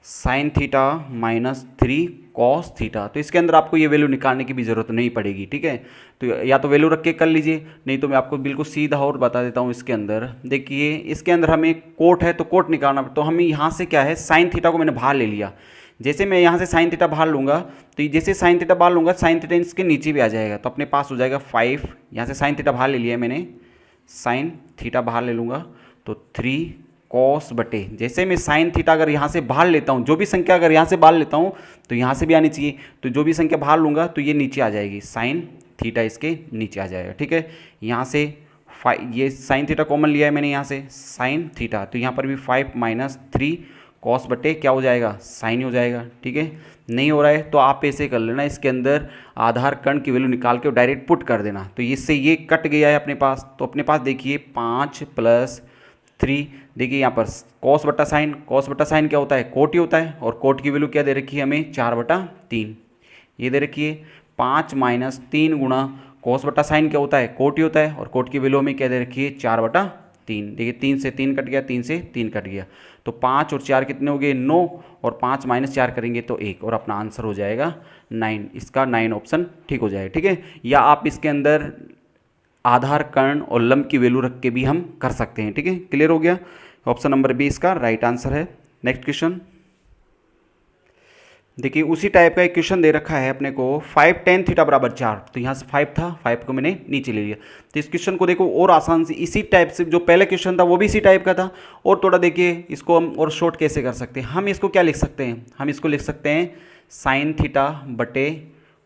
sine theta minus 3 cos theta. तो इसके अंदर आपको ये वैल्यू निकालने की भी ज़रूरत नहीं पड़ेगी, ठीक है, तो या तो वैल्यू रख के कर लीजिए, नहीं तो मैं आपको बिल्कुल सीधा और बता देता हूँ। इसके अंदर देखिए, इसके अंदर हमें कोट है तो कोट निकालना, तो हमें यहाँ से क्या है साइन थीटा को मैंने बाहर ले लिया, जैसे मैं यहाँ से साइन थीटा बाहर लूँगा तो जैसे साइन थीटा बाहर लूँगा साइन थीटा इसके नीचे भी आ जाएगा, तो अपने पास हो जाएगा 5, यहाँ से साइन थीटा बाहर ले लिया है मैंने, साइन थीटा बाहर ले लूँगा तो 3 कॉस बटे, जैसे मैं साइन थीटा अगर यहाँ से बाहर लेता हूँ, जो भी संख्या अगर यहाँ से बाहर लेता हूँ तो यहाँ से भी आनी चाहिए, तो जो भी संख्या बाहर लूँगा तो ये नीचे आ जाएगी, साइन थीटा इसके नीचे आ जाएगा, ठीक है। यहाँ से ये साइन थीटा कॉमन लिया है मैंने यहाँ से साइन थीटा, तो यहाँ पर भी 5 माइनस 3 कॉस बटे क्या हो जाएगा साइन हो जाएगा, ठीक है। नहीं हो रहा है तो आप ऐसे कर लेना, इसके अंदर आधार कर्ण की वैल्यू निकाल के डायरेक्ट पुट कर देना, तो इससे ये कट गया है अपने पास। तो अपने पास देखिए 5 प्लस 3, देखिए यहाँ पर कॉस बटा साइन, कॉस बटा साइन क्या होता है कोट ही होता है, और कोट की वैल्यू क्या दे रखी है हमें 4/3, ये दे रखी है। 5 माइनस 3 गुणा कॉस बटा साइन क्या होता है कोट ही होता है, और कोट की वैल्यू हमें क्या दे रखी है 4/3, देखिए 3 से 3 कट गया, 3 से 3 कट गया, तो 5 और 4 कितने हो गए 9, और 5 माइनस 4 करेंगे तो 1, और अपना आंसर हो जाएगा 9, इसका 9 ऑप्शन ठीक हो जाएगा, ठीक है। या आप इसके अंदर आधार कर्ण और लंब की वैल्यू रख के भी हम कर सकते हैं, ठीक है। क्लियर हो गया, ऑप्शन नंबर बी इसका राइट आंसर है। नेक्स्ट क्वेश्चन देखिए, उसी टाइप का एक क्वेश्चन दे रखा है अपने को 5 tan थीटा बराबर 4, तो यहाँ से 5 था, 5 को मैंने नीचे ले लिया। तो इस क्वेश्चन को देखो और आसान से इसी टाइप से, जो पहले क्वेश्चन था वो भी इसी टाइप का था, और थोड़ा देखिए इसको हम और शॉर्ट कैसे कर सकते हैं। हम इसको क्या लिख सकते हैं, हम इसको लिख सकते हैं साइन थीटा बटे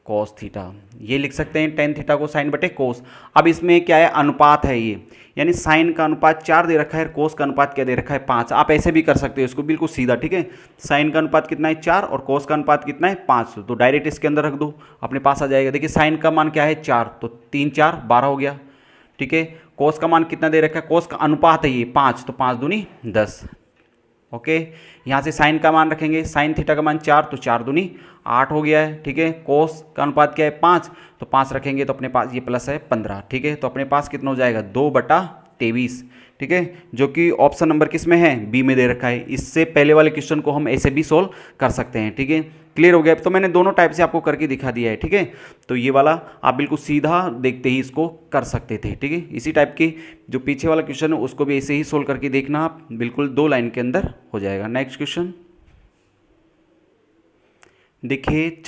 कॉस थीटा, ये लिख सकते हैं टेन थीटा को साइन बटे कोस। अब इसमें क्या है अनुपात है ये, यानी साइन का अनुपात 4 दे रखा है, कोस का अनुपात क्या दे रखा है 5। आप ऐसे भी कर सकते हो इसको बिल्कुल सीधा, ठीक है। साइन का अनुपात कितना है 4 और कोस का अनुपात कितना है 5, तो डायरेक्ट इसके अंदर रख दो, अपने पास आ जाएगा। देखिए साइन का मान क्या है 4, तो 3 4 12 हो गया, ठीक है। कोस का मान कितना दे रखा है, कोस का अनुपात है ये 5, तो 5 दूनी 10, ओके। यहाँ से साइन का मान रखेंगे, साइन थीटा का मान 4, तो 4 दूनी 8 हो गया है, ठीक है। कोस का अनुपात क्या है 5, तो 5 रखेंगे तो अपने पास ये प्लस है 15, ठीक है। तो अपने पास कितना हो जाएगा 2/23, ठीक है, जो कि ऑप्शन नंबर किस में है बी में दे रखा है। इससे पहले वाले क्वेश्चन को हम ऐसे भी सोल्व कर सकते हैं, ठीक है। क्लियर हो गया, तो मैंने दोनों टाइप से आपको करके दिखा दिया है, ठीक है। तो ये वाला आप बिल्कुल सीधा देखते ही इसको कर सकते थे, ठीक है। इसी टाइप की जो पीछे वाला क्वेश्चन है उसको भी ऐसे ही सोल्व करके देखना आप, बिल्कुल 2 लाइन के अंदर हो जाएगा। नेक्स्ट क्वेश्चन देखिए,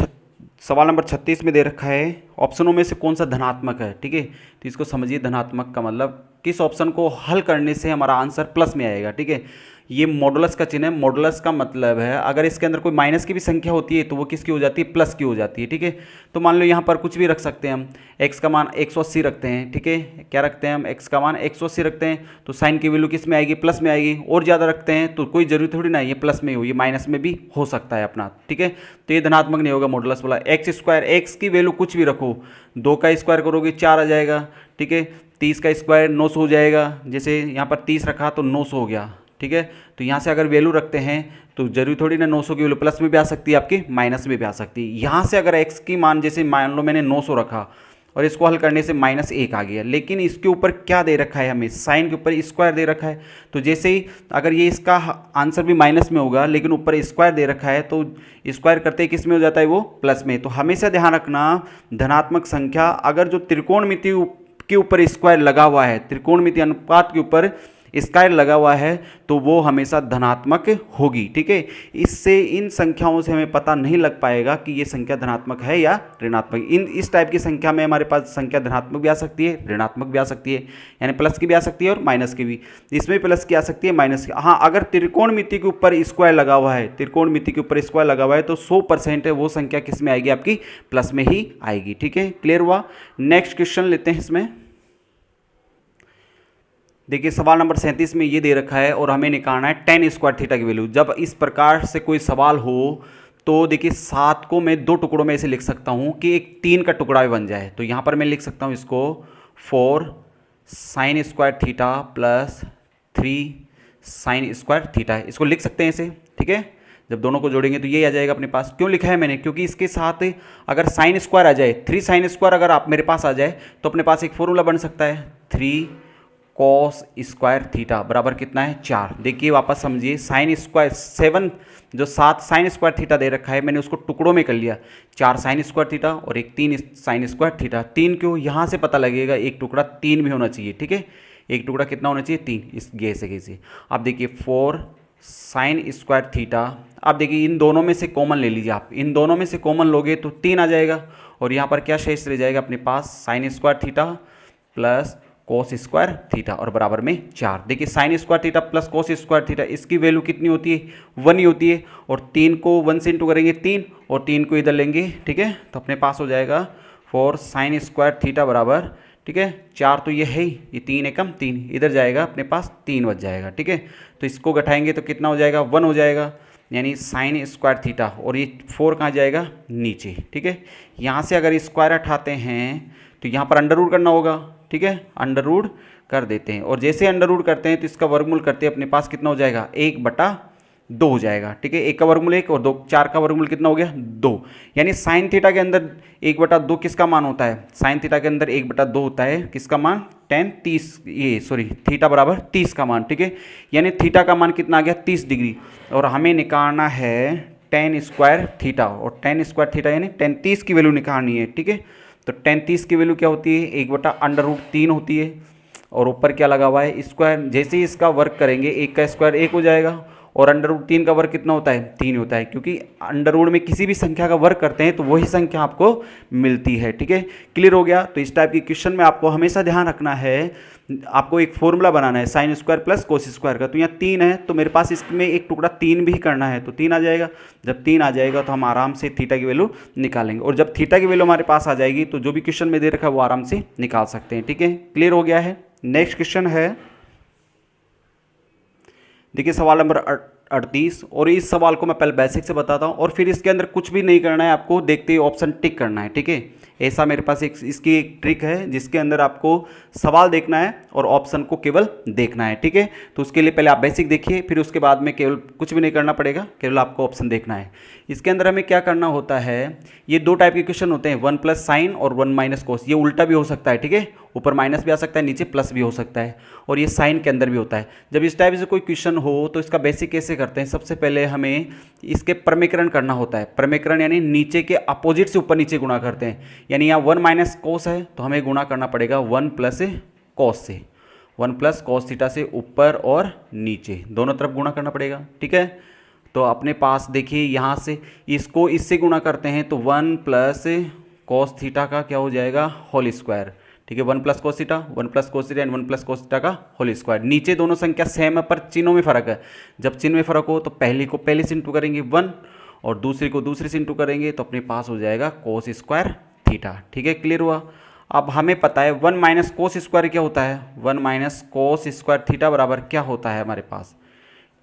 सवाल नंबर 36 में दे रखा है ऑप्शनों में से कौन सा धनात्मक है, ठीक है। तो इसको समझिए, धनात्मक का मतलब किस ऑप्शन को हल करने से हमारा आंसर प्लस में आएगा, ठीक है। ये मॉडुलस का चिन्ह है, मॉडुलस का मतलब है अगर इसके अंदर कोई माइनस की भी संख्या होती है तो वो किसकी हो जाती है प्लस की हो जाती है, ठीक है। तो मान लो यहाँ पर कुछ भी रख सकते हैं हम, x का मान 180 रखते हैं, ठीक है। क्या रखते हैं हम, x का मान 180 रखते हैं, तो साइन की वैल्यू किस में आएगी प्लस में आएगी। और ज़्यादा रखते हैं तो कोई जरूरी थोड़ी ना ये प्लस में हो, ये माइनस में भी हो सकता है अपना, ठीक है। तो ये धनात्मक नहीं होगा मॉडुलस वाला। x² की वैल्यू कुछ भी रखो, 2 का स्क्वायर करोगे 4 आ जाएगा, ठीक है। 30 का स्क्वायर 900 हो जाएगा, जैसे यहाँ पर 30 रखा तो 900 हो गया, ठीक है। तो यहाँ से अगर वैल्यू रखते हैं तो जरूरी थोड़ी ना 900 की वैल्यू प्लस में भी आ सकती है आपकी, माइनस में भी आ सकती है। यहाँ से अगर x की मान जैसे मान लो मैंने 900 रखा और इसको हल करने से -1 आ गया, लेकिन इसके ऊपर क्या दे रखा है हमें, साइन के ऊपर स्क्वायर दे रखा है। तो जैसे ही अगर ये इसका आंसर भी माइनस में होगा लेकिन ऊपर स्क्वायर दे रखा है तो स्क्वायर करते ही किस में हो जाता है वो प्लस में। तो हमेशा ध्यान रखना, धनात्मक संख्या अगर जो त्रिकोणमिति के ऊपर स्क्वायर लगा हुआ है, त्रिकोणमिति अनुपात के ऊपर स्क्वायर लगा हुआ है तो वो हमेशा धनात्मक होगी, ठीक है। इससे इन संख्याओं से हमें पता नहीं लग पाएगा कि ये संख्या धनात्मक है या ऋणात्मक। इस टाइप की संख्या में हमारे पास संख्या धनात्मक भी आ सकती है, ऋणात्मक भी आ सकती है, यानी प्लस की भी आ सकती है और माइनस की भी। इसमें प्लस की आ सकती है, माइनस की। हाँ, अगर त्रिकोणमिति के ऊपर स्क्वायर लगा हुआ है, त्रिकोणमिति के ऊपर स्क्वायर लगा हुआ है तो 100% है वो संख्या किस में आएगी, आपकी प्लस में ही आएगी, ठीक है। क्लियर हुआ। नेक्स्ट क्वेश्चन लेते हैं इसमें। देखिए सवाल नंबर 37 में ये दे रखा है और हमें निकालना है tan स्क्वायर थीटा की वैल्यू। जब इस प्रकार से कोई सवाल हो तो देखिए 7 को मैं 2 टुकड़ों में ऐसे लिख सकता हूँ कि एक 3 का टुकड़ा भी बन जाए। तो यहाँ पर मैं लिख सकता हूँ इसको 4 sin square theta plus 3 sin square theta, इसको लिख सकते हैं ऐसे, ठीक है। जब दोनों को जोड़ेंगे तो ये आ जाएगा अपने पास। क्यों लिखा है मैंने, क्योंकि इसके साथ अगर साइन स्क्वायर आ जाए, 3 sin स्क्वायर अगर आप मेरे पास आ जाए तो अपने पास एक फॉर्मूला बन सकता है 3 cos स्क्वायर थीटा बराबर कितना है 4। देखिए वापस समझिए, साइन स्क्वायर 7 जो 7 sin स्क्वायर थीटा दे रखा है मैंने उसको टुकड़ों में कर लिया, 4 sin स्क्वायर थीटा और एक 3 sin स्क्वायर थीटा। 3 क्यों, यहाँ से पता लगेगा एक टुकड़ा 3 भी होना चाहिए, ठीक है। एक टुकड़ा कितना होना चाहिए, 3, इस कैसे। अब देखिए 4 sin स्क्वायर थीटा। अब देखिए इन दोनों में से कॉमन ले लीजिए आप, इन दोनों में से कॉमन लोगे तो 3 आ जाएगा और यहाँ पर क्या शेष रह जाएगा अपने पास, sin square theta plus cos square theta और बराबर में 4। देखिए sign square theta plus cos square theta, इसकी वैल्यू कितनी होती है, 1 ही होती है। और 3 को 1 से इंटू करेंगे 3 और 3 को इधर लेंगे, ठीक है। तो अपने पास हो जाएगा 4 sin स्क्वायर थीटा बराबर, ठीक है, 4 तो ये है ही, ये 3 एकम 3 इधर जाएगा अपने पास 3 बच जाएगा, ठीक है। तो इसको घटाएंगे तो कितना हो जाएगा, 1 हो जाएगा, यानी साइन स्क्वायर थीटा। और ये 4 कहाँ जाएगा, नीचे, ठीक है। यहाँ से अगर स्क्वायर हटाते हैं तो यहाँ पर अंडर रूट करना होगा, ठीक है, अंडर रूट कर देते हैं। और जैसे अंडर रूट करते हैं तो इसका वर्गमूल करते हैं, अपने पास कितना हो जाएगा, 1/2 हो जाएगा, ठीक है। 1 का वर्गमूल 1 और 2, 4 का वर्गमूल कितना हो गया, 2। यानी साइन थीटा के अंदर 1/2 किसका मान होता है, साइन थीटा के अंदर 1/2 होता है किसका मान, tan 30, ये सॉरी थीटा बराबर 30 का मान, ठीक है। यानी थीटा का मान कितना आ गया, 30 डिग्री। और हमें निकालना है tan स्क्वायर थीटा, और tan स्क्वायर थीटा यानी tan 30 की वैल्यू निकालनी है, ठीक है। तो tan 30 की वैल्यू क्या होती है, 1/√3 होती है। और ऊपर क्या लगा हुआ है, स्क्वायर। जैसे ही इसका वर्क करेंगे 1 का स्क्वायर 1 हो जाएगा और अंडर√3 का वर्क कितना होता है, 3 होता है। क्योंकि अंडर रूट में किसी भी संख्या का वर्क करते हैं तो वही संख्या आपको मिलती है, ठीक है। क्लियर हो गया। तो इस टाइप की क्वेश्चन में आपको हमेशा ध्यान रखना है, आपको एक फॉर्मूला बनाना है sine square plus cos square का। तो यहाँ 3 है तो मेरे पास इसमें एक टुकड़ा 3 भी करना है, तो 3 आ जाएगा। जब 3 आ जाएगा तो हम आराम से थीटा की वैल्यू निकालेंगे। और जब थीटा की वैल्यू हमारे पास आ जाएगी तो जो भी क्वेश्चन में दे रखा है वो आराम से निकाल सकते हैं, ठीक है। क्लियर हो गया है। नेक्स्ट क्वेश्चन है, देखिए सवाल नंबर 38। और इस सवाल को मैं पहले बेसिक से बताता हूँ और फिर इसके अंदर कुछ भी नहीं करना है, आपको देखते ही ऑप्शन टिक करना है, ठीक है। ऐसा मेरे पास इसकी एक ट्रिक है जिसके अंदर आपको सवाल देखना है और ऑप्शन को केवल देखना है, ठीक है। तो उसके लिए पहले आप बेसिक देखिए, फिर उसके बाद में केवल कुछ भी नहीं करना पड़ेगा, केवल आपको ऑप्शन देखना है। इसके अंदर हमें क्या करना होता है, ये 2 टाइप के क्वेश्चन होते हैं, 1 + साइन और 1 - कोस। ये उल्टा भी हो सकता है, ठीक है, ऊपर माइनस भी आ सकता है, नीचे प्लस भी हो सकता है, और ये साइन के अंदर भी होता है। जब इस टाइप से कोई क्वेश्चन हो तो इसका बेसिक कैसे करते हैं, सबसे पहले हमें इसके प्रमेकरण करना होता है। प्रमेकरण यानी नीचे के अपोजिट से ऊपर नीचे गुणा करते हैं। यानी यहाँ 1 - कोस है तो हमें गुणा करना पड़ेगा 1 + कोस से, 1 + कोस थीटा से ऊपर और नीचे दोनों तरफ गुणा करना पड़ेगा, ठीक है। तो अपने पास देखिए यहाँ से इसको इससे गुणा करते हैं तो 1 + कोस थीटा का क्या हो जाएगा, होल स्क्वायर, ठीक है। 1 + cos theta, 1 + cos theta and 1 + cos theta का होल स्क्वायर। नीचे दोनों संख्या सेम है पर चिन्हों में फर्क है। जब चिन्ह में फर्क हो तो पहली को पहले से इंटू करेंगे 1 और दूसरी को दूसरे से इंटू करेंगे तो अपने पास हो जाएगा कोस स्क्वायर थीटा, ठीक है। क्लियर हुआ। अब हमें पता है 1 - कोस स्क्वायर क्या होता है, 1 - कोस स्क्वायर थीटा बराबर क्या होता है हमारे पास,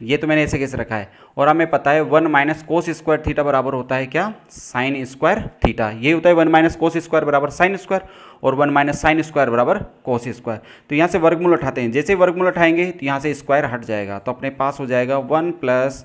ये तो मैंने ऐसे कैसे रखा है। और हमें पता है 1 - कोस स्क्वायर थीटा बराबर होता है क्या, साइन स्क्वायर थीटा। ये होता है 1 - कोस स्क्वायर बराबर साइन स्क्वायर और 1 - साइन स्क्वायर बराबर कोस स्क्वायर। तो यहाँ से वर्गमूल उठाते हैं, जैसे वर्गमूल उठाएंगे तो यहाँ से स्क्वायर हट जाएगा तो अपने पास हो जाएगा 1 +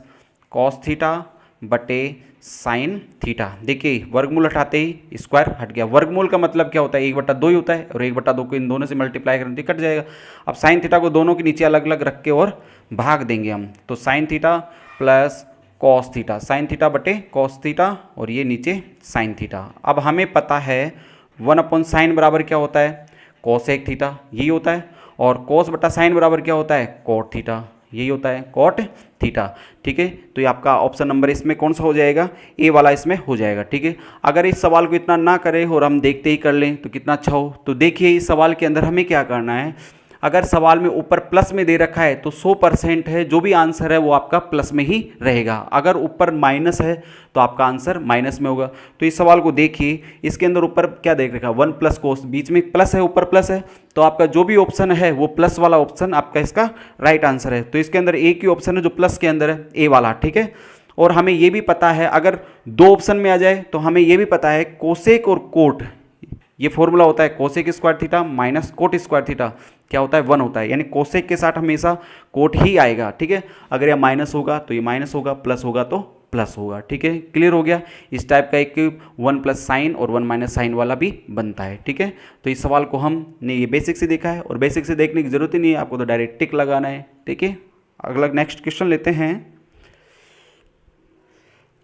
कोस थीटा बटे साइन थीटा। देखिए वर्गमूल हटाते ही स्क्वायर हट गया। वर्गमूल का मतलब क्या होता है, 1/2 ही होता है और 1/2 को इन दोनों से मल्टीप्लाई करें तो कट जाएगा। अब साइन थीटा को दोनों के नीचे अलग अलग रख के और भाग देंगे हम, तो sine theta plus cos theta, sine theta बटे कॉस थीटा और ये नीचे साइन थीटा। अब हमें पता है 1/sin बराबर क्या होता है, कोसेक थीटा, यही होता है। और कॉस बटा साइन बराबर क्या होता है, कॉट थीटा, यही होता है कॉट थीटा। ठीक है, तो ये आपका ऑप्शन नंबर इसमें कौन सा हो जाएगा, ए वाला इसमें हो जाएगा। ठीक है, अगर इस सवाल को इतना ना करें और हम देखते ही कर लें तो कितना अच्छा हो। तो देखिए इस सवाल के अंदर हमें क्या करना है, अगर सवाल में ऊपर प्लस में दे रखा है तो 100% है, जो भी आंसर है वो आपका प्लस में ही रहेगा। अगर ऊपर माइनस है तो आपका आंसर माइनस में होगा। तो इस सवाल को देखिए, इसके अंदर ऊपर क्या देख रखा है, 1 प्लस कोस, बीच में प्लस है, ऊपर प्लस है, तो आपका जो भी ऑप्शन है वो प्लस वाला ऑप्शन आपका इसका राइट आंसर है। तो इसके अंदर एक ही ऑप्शन है जो प्लस के अंदर है, ए वाला। ठीक है, और हमें ये भी पता है अगर दो ऑप्शन में आ जाए तो हमें ये भी पता है कोसेक और कोट, ये फॉर्मूला होता है cosec square theta minus cot square theta क्या होता है, 1 होता है, यानी कोसेक के साथ हमेशा कोट ही आएगा। ठीक है, अगर यह माइनस होगा तो ये माइनस होगा, प्लस होगा तो प्लस होगा। ठीक है, क्लियर हो गया। इस टाइप का एक 1 प्लस साइन और 1 माइनस साइन वाला भी बनता है। ठीक है, तो इस सवाल को हमने ये बेसिक से देखा है, और बेसिक से देखने की जरूरत ही नहीं है, आपको तो डायरेक्ट टिक लगाना है। ठीक है, अगला नेक्स्ट क्वेश्चन लेते हैं।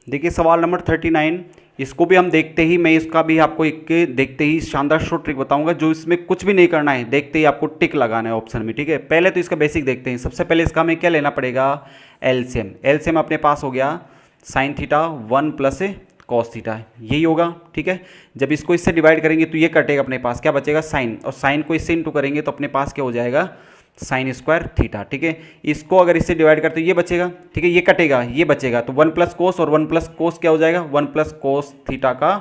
देखिए सवाल नंबर 39, इसको भी हम देखते ही, मैं इसका भी आपको एक देखते ही शानदार शॉर्ट ट्रिक बताऊंगा, जो इसमें कुछ भी नहीं करना है, देखते ही आपको टिक लगाना है ऑप्शन में। ठीक है, पहले तो इसका बेसिक देखते हैं। सबसे पहले इसका हमें क्या लेना पड़ेगा, एलसीएम। एलसीएम अपने पास हो गया sine theta 1 plus cos theta, यही होगा। ठीक है, जब इसको इससे डिवाइड करेंगे तो ये कटेगा, अपने पास क्या बचेगा, साइन, और साइन को इससे इंटू करेंगे तो अपने पास क्या हो जाएगा, साइन स्क्वायर थीटा। ठीक है, इसको अगर इससे डिवाइड करते तो ये बचेगा। ठीक है, ये कटेगा, ये बचेगा, तो 1 प्लस कोस, और 1 प्लस कोस क्या हो जाएगा, 1 प्लस कोस थीटा का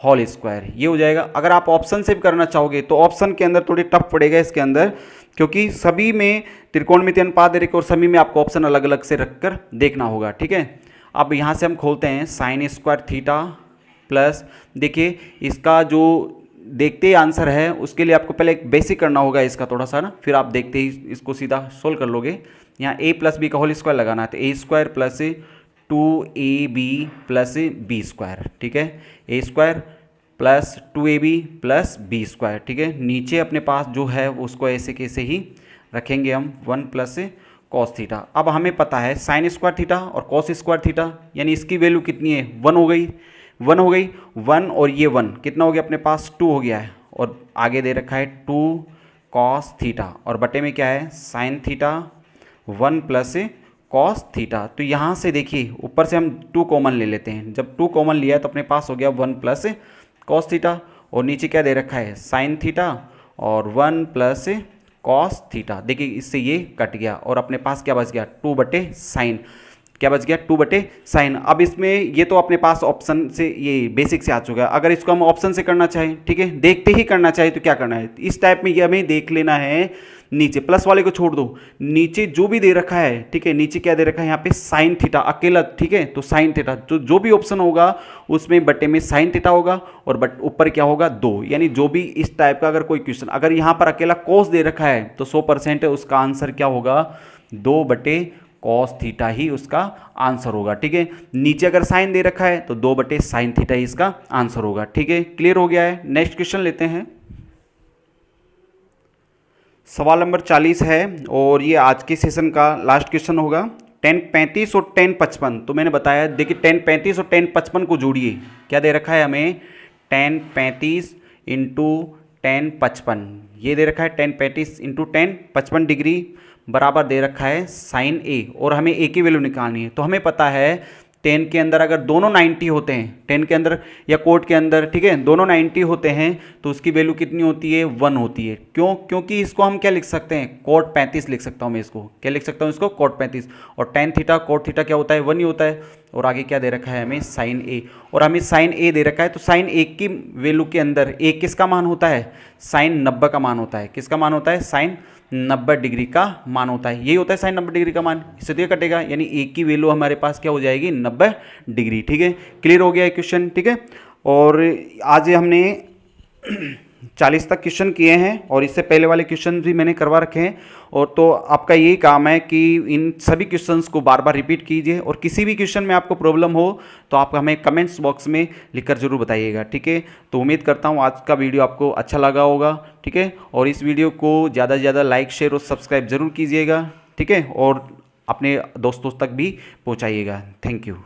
होल स्क्वायर, ये हो जाएगा। अगर आप ऑप्शन से भी करना चाहोगे तो ऑप्शन के अंदर थोड़ी टफ पड़ेगा इसके अंदर, क्योंकि सभी में त्रिकोणमितीय अनुपात दे रखे और सभी में आपको ऑप्शन अलग अलग से रखकर देखना होगा। ठीक है, अब यहाँ से हम खोलते हैं साइन स्क्वायर थीटा प्लस, देखिए इसका जो देखते ही आंसर है उसके लिए आपको पहले एक बेसिक करना होगा इसका थोड़ा सा ना, फिर आप देखते ही इसको सीधा सोल्व कर लोगे। यहाँ a प्लस बी का होल स्क्वायर लगाना है, तो a square plus 2ab plus b square. ठीक है, a square plus 2ab plus b square. ठीक है, नीचे अपने पास जो है उसको ऐसे कैसे ही रखेंगे हम, 1 प्लस कॉस थीटा। अब हमें पता है साइन स्क्वायर थीटा और कॉस स्क्वायर थीटा, यानी इसकी वैल्यू कितनी है, 1 हो गई, 1 हो गई, 1 और ये 1 कितना हो गया अपने पास, 2 हो गया है, और आगे दे रखा है 2 कॉस थीटा, और बटे में क्या है sine theta 1 plus cos theta. तो यहाँ से देखिए ऊपर से हम 2 कॉमन ले लेते हैं, जब 2 कॉमन लिया तो अपने पास हो गया 1 प्लस कॉस थीटा, और नीचे क्या दे रखा है साइन थीटा और 1 प्लस कॉस थीटा। देखिए इससे ये कट गया और अपने पास क्या बच गया, 2 बटे साइन, क्या बच गया 2 बटे साइन। अब इसमें ये तो अपने पास ऑप्शन से, ये बेसिक से आ चुका है। अगर इसको हम ऑप्शन से करना चाहें, ठीक है, देखते ही करना चाहे तो क्या करना है, इस टाइप में ये हमें देख लेना है, नीचे प्लस वाले को छोड़ दो, नीचे जो भी दे रखा है, ठीक है, नीचे क्या दे रखा है यहाँ पे साइन थीटा अकेला। ठीक है, तो साइन थीटा तो जो भी ऑप्शन होगा उसमें बटे में साइन थीटा होगा, और बट ऊपर क्या होगा 2, यानी जो भी इस टाइप का अगर कोई क्वेश्चन, अगर यहाँ पर अकेला कोस दे रखा है तो 100% है उसका आंसर क्या होगा, 2 बटे कॉस थीटा ही उसका आंसर होगा। ठीक है, नीचे अगर साइन दे रखा है तो 2 बटे साइन थीटा ही इसका आंसर होगा। ठीक है, क्लियर हो गया है। नेक्स्ट क्वेश्चन लेते हैं, सवाल नंबर 40 है, और ये आज के सेशन का लास्ट क्वेश्चन होगा। 1035 और 1055, तो मैंने बताया, देखिए 1035 और 1055 को जोड़िए, क्या दे रखा है हमें, 1035 इंटू 1055, ये दे रखा है 1035 इंटू 1055 डिग्री बराबर दे रखा है साइन ए, और हमें ए की वैल्यू निकालनी है। तो हमें पता है 10 के अंदर अगर दोनों 90 होते हैं, 10 के अंदर या कोट के अंदर, ठीक है, दोनों 90 होते हैं तो उसकी वैल्यू कितनी होती है, 1 होती है। क्यों, क्योंकि इसको हम क्या लिख सकते हैं, कोट 35 लिख सकता हूँ मैं इसको, क्या लिख सकता हूँ इसको, कोट 35, और टेन थीटा कोट थीटा क्या होता है, 1 ही होता है, और आगे क्या दे रखा है हमें साइन ए, और हमें साइन ए दे रखा है, तो साइन ए की वैल्यू के अंदर ए किसका मान होता है, साइन 90 का मान होता है, किसका मान होता है, साइन 90 डिग्री का मान होता है, यही होता है साइन 90 डिग्री का मान, इससे तो ये कटेगा, यानी ए की वैल्यू हमारे पास क्या हो जाएगी, 90 डिग्री। ठीक है, क्लियर हो गया क्वेश्चन। ठीक है, और आज हमने 40 तक क्वेश्चन किए हैं, और इससे पहले वाले क्वेश्चन भी मैंने करवा रखे हैं, और तो आपका यही काम है कि इन सभी क्वेश्चंस को बार बार रिपीट कीजिए, और किसी भी क्वेश्चन में आपको प्रॉब्लम हो तो आप हमें कमेंट्स बॉक्स में लिखकर जरूर बताइएगा। ठीक है, तो उम्मीद करता हूँ आज का वीडियो आपको अच्छा लगा होगा। ठीक है, और इस वीडियो को ज़्यादा से ज़्यादा लाइक शेयर और सब्सक्राइब जरूर कीजिएगा। ठीक है, और अपने दोस्तों तक भी पहुँचाइएगा। Thank you.